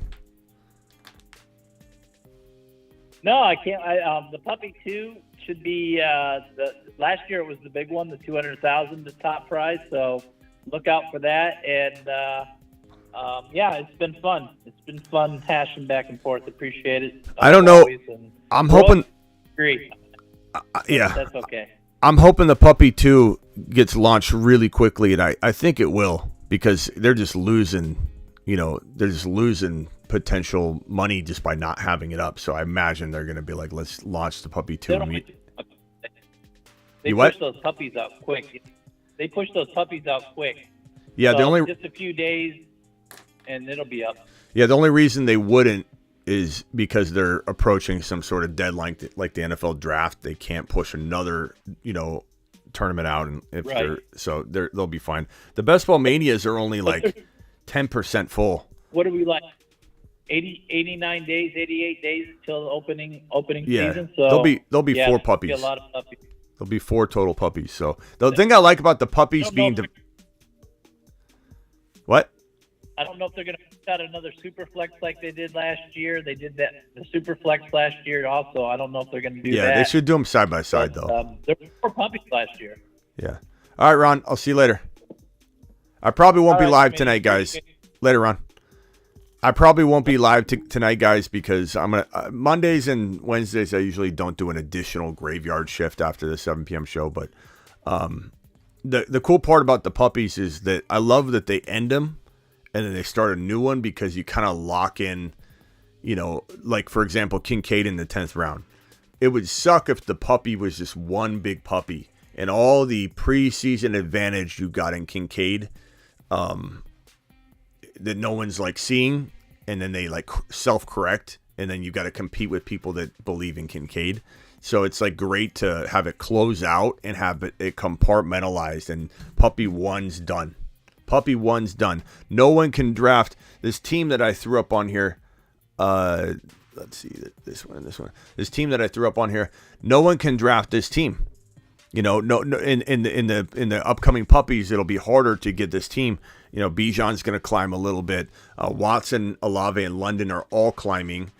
No, I can't. The puppy 2 should be the last year. It was the big one, the 200,000, the top prize. So look out for that. And yeah, it's been fun. It's been fun hashing back and forth. Appreciate it. I don't know. And I'm hoping. Great. Yeah. That's okay. I'm hoping the puppy 2 gets launched really quickly, and I think it will, because they're just losing. They're just losing potential money just by not having it up. So I imagine they're going to be like, let's launch the puppy 2. They push those puppies out quick. Yeah, so just a few days, and it'll be up. Yeah, the only reason they wouldn't is because they're approaching some sort of deadline, like the NFL draft. They can't push another, tournament out, and if they'll be fine. The Best Ball Manias are only like 10% full. What are we like? 89 days, 88 days until the opening Yeah, season. So there'll be 4 puppies. A lot of puppies. There'll be 4 total puppies. So the thing I like about the puppies being what? I don't know if they're going to put out another super flex like they did last year. They did that the super flex last year also. I don't know if they're going to do that. Yeah, they should do them side by side though. There were 4 puppies last year. Yeah. All right, Ron. I'll see you later. I probably won't be live tonight, guys. Later, Ron. I probably won't be live tonight, guys, because I'm gonna Mondays and Wednesdays I usually don't do an additional graveyard shift after the 7 p.m. show. But the cool part about the puppies is that I love that they end them and then they start a new one, because you kind of lock in, like for example, Kincaid in the 10th round. It would suck if the puppy was just one big puppy and all the preseason advantage you got in Kincaid, that no one's like seeing, and then they like self-correct, and then you got to compete with people that believe in Kincaid. So it's like great to have it close out and have it compartmentalized, and puppy 1's done. Puppy 1's done. No one can draft this team that I threw up on here. Let's see, this one. This team that I threw up on here. No one can draft this team. No. In the upcoming puppies, it'll be harder to get this team. Bijan's going to climb a little bit. Watson, Olave, and London are all climbing.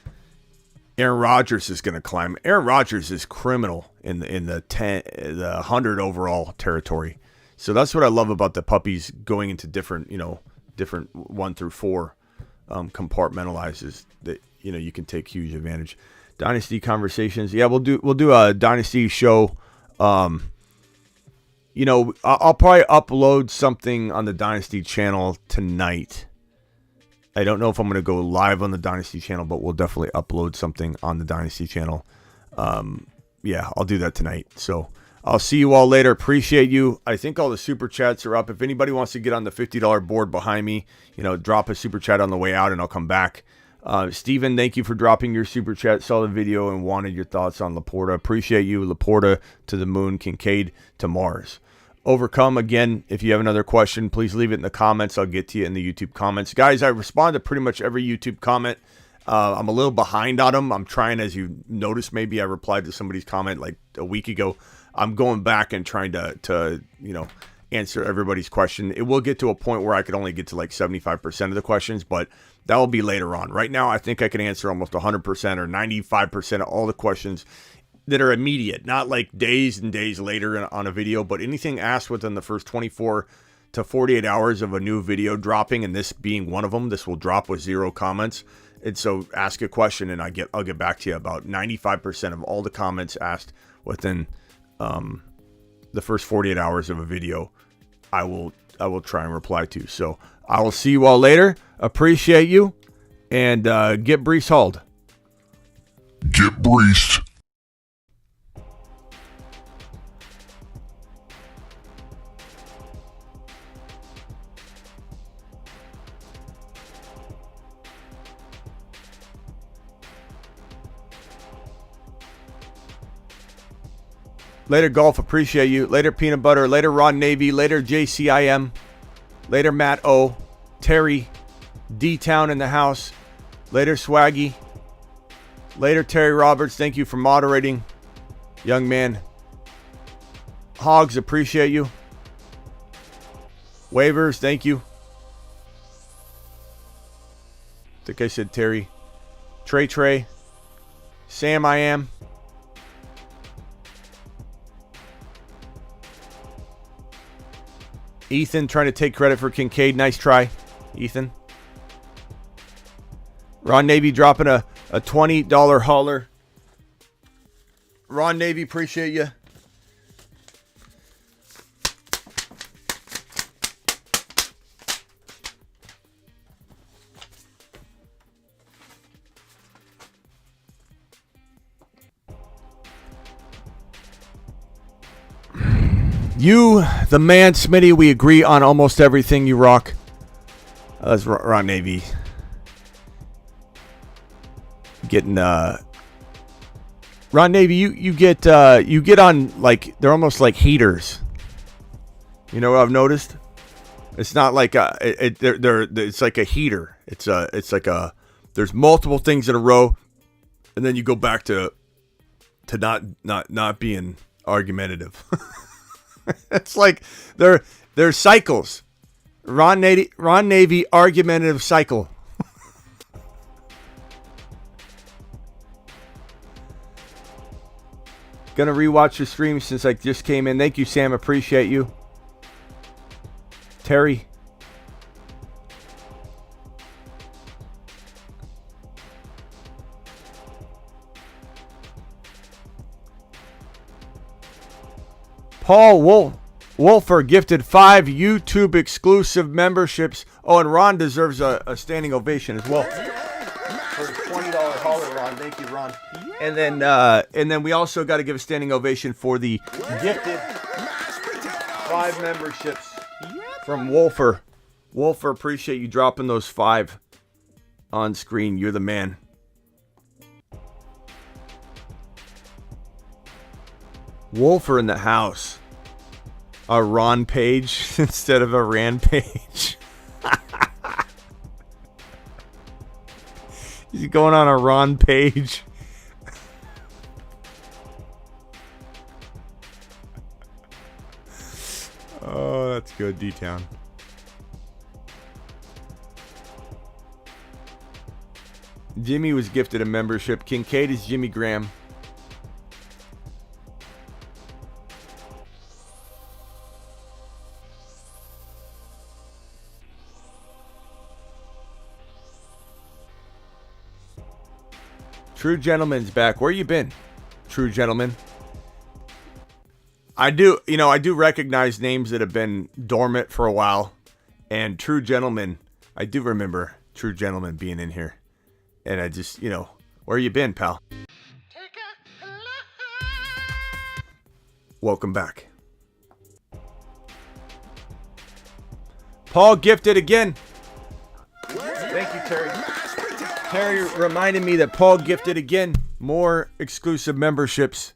Aaron Rodgers is going to climb. Aaron Rodgers is criminal in the 100 overall territory. So that's what I love about the puppies going into different 1 through 4 compartmentalizes that you can take huge advantage. Dynasty conversations. Yeah, we'll do a dynasty show. I'll probably upload something on the Dynasty channel tonight. I don't know if I'm going to go live on the Dynasty channel, but we'll definitely upload something on the Dynasty channel. Yeah, I'll do that tonight. So I'll see you all later. Appreciate you. I think all the super chats are up. If anybody wants to get on the $50 board behind me, drop a super chat on the way out and I'll come back. Steven, thank you for dropping your super chat. Saw the video and wanted your thoughts on LaPorta. Appreciate you. LaPorta to the moon, Kincaid to Mars. Overcome, again, if you have another question, please leave it in the comments. I'll get to you in the YouTube comments. Guys, I respond to pretty much every YouTube comment. I'm a little behind on them. I'm trying, as you noticed, maybe I replied to somebody's comment like a week ago. I'm going back and trying to answer everybody's question. It will get to a point where I could only get to like 75% of the questions, but that will be later on. Right now, I think I can answer almost 100% or 95% of all the questions that are immediate, not like days and days later on a video, but anything asked within the first 24 to 48 hours of a new video dropping, and this being one of them. This will drop with 0 comments. And so ask a question and I'll get back to you. About 95% of all the comments asked within the first 48 hours of a video, I will try and reply to. So I will see you all later. Appreciate you. and get Brees hauled. Get breached. Later, Golf. Appreciate you. Later, Peanut Butter. Later, Ron Navy. Later, JCIM. Later, Matt O. Terry. D-Town in the house. Later, Swaggy. Later, Terry Roberts. Thank you for moderating. Young man. Hogs, appreciate you. Waivers, thank you. I think I said Terry. Trey. Sam, I am. Ethan trying to take credit for Kincaid. Nice try, Ethan. Ron Navy dropping a $20 hauler. Ron Navy, appreciate you. You, the man, Smitty, we agree on almost everything. You rock. That's Ron Navy. Getting Ron Navy, you get on, like, they're almost like heaters. You know what I've noticed? It's not like it's like a heater. It's like there's multiple things in a row, and then you go back to not being argumentative. It's like they're cycles. Ron Navy argumentative cycle. Gonna rewatch the stream since I just came in. Thank you, Sam. Appreciate you. Terry. Paul Wolfer gifted 5 YouTube exclusive memberships. Oh, and Ron deserves a standing ovation as well. For his $20 hauler, Ron. Thank you, Ron. And then we also got to give a standing ovation for the gifted 5 memberships from Wolfer. Wolfer, appreciate you dropping those 5 on screen. You're the man. Wolfer in the house. A Ron page instead of a Rand page. He's going on a Ron page. Oh, that's good, D-Town. Jimmy was gifted a membership. Kincaid is Jimmy Graham. True Gentleman's back. Where you been, True Gentleman? I do recognize names that have been dormant for a while. And True Gentleman, I do remember True Gentleman being in here. And I just, where you been, pal? Welcome back. Paul gifted again. Thank you, Terry. Terry reminded me that Paul gifted again more exclusive memberships.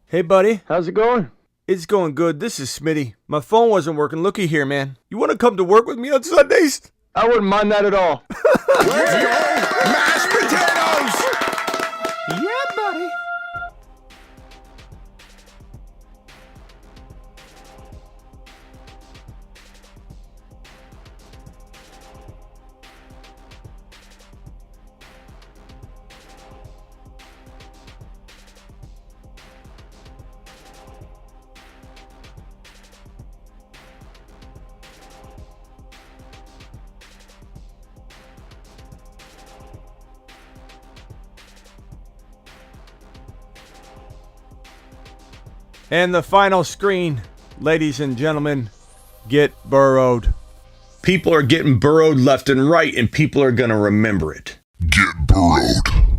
Hey, buddy. How's it going? It's going good. This is Smitty. My phone wasn't working. Looky here, man. You want to come to work with me on Sundays? I wouldn't mind that at all. Let's go! Mashed potatoes! Yeah, buddy. And the final screen, ladies and gentlemen, get burrowed. People are getting burrowed left and right, and people are going to remember it. Get burrowed.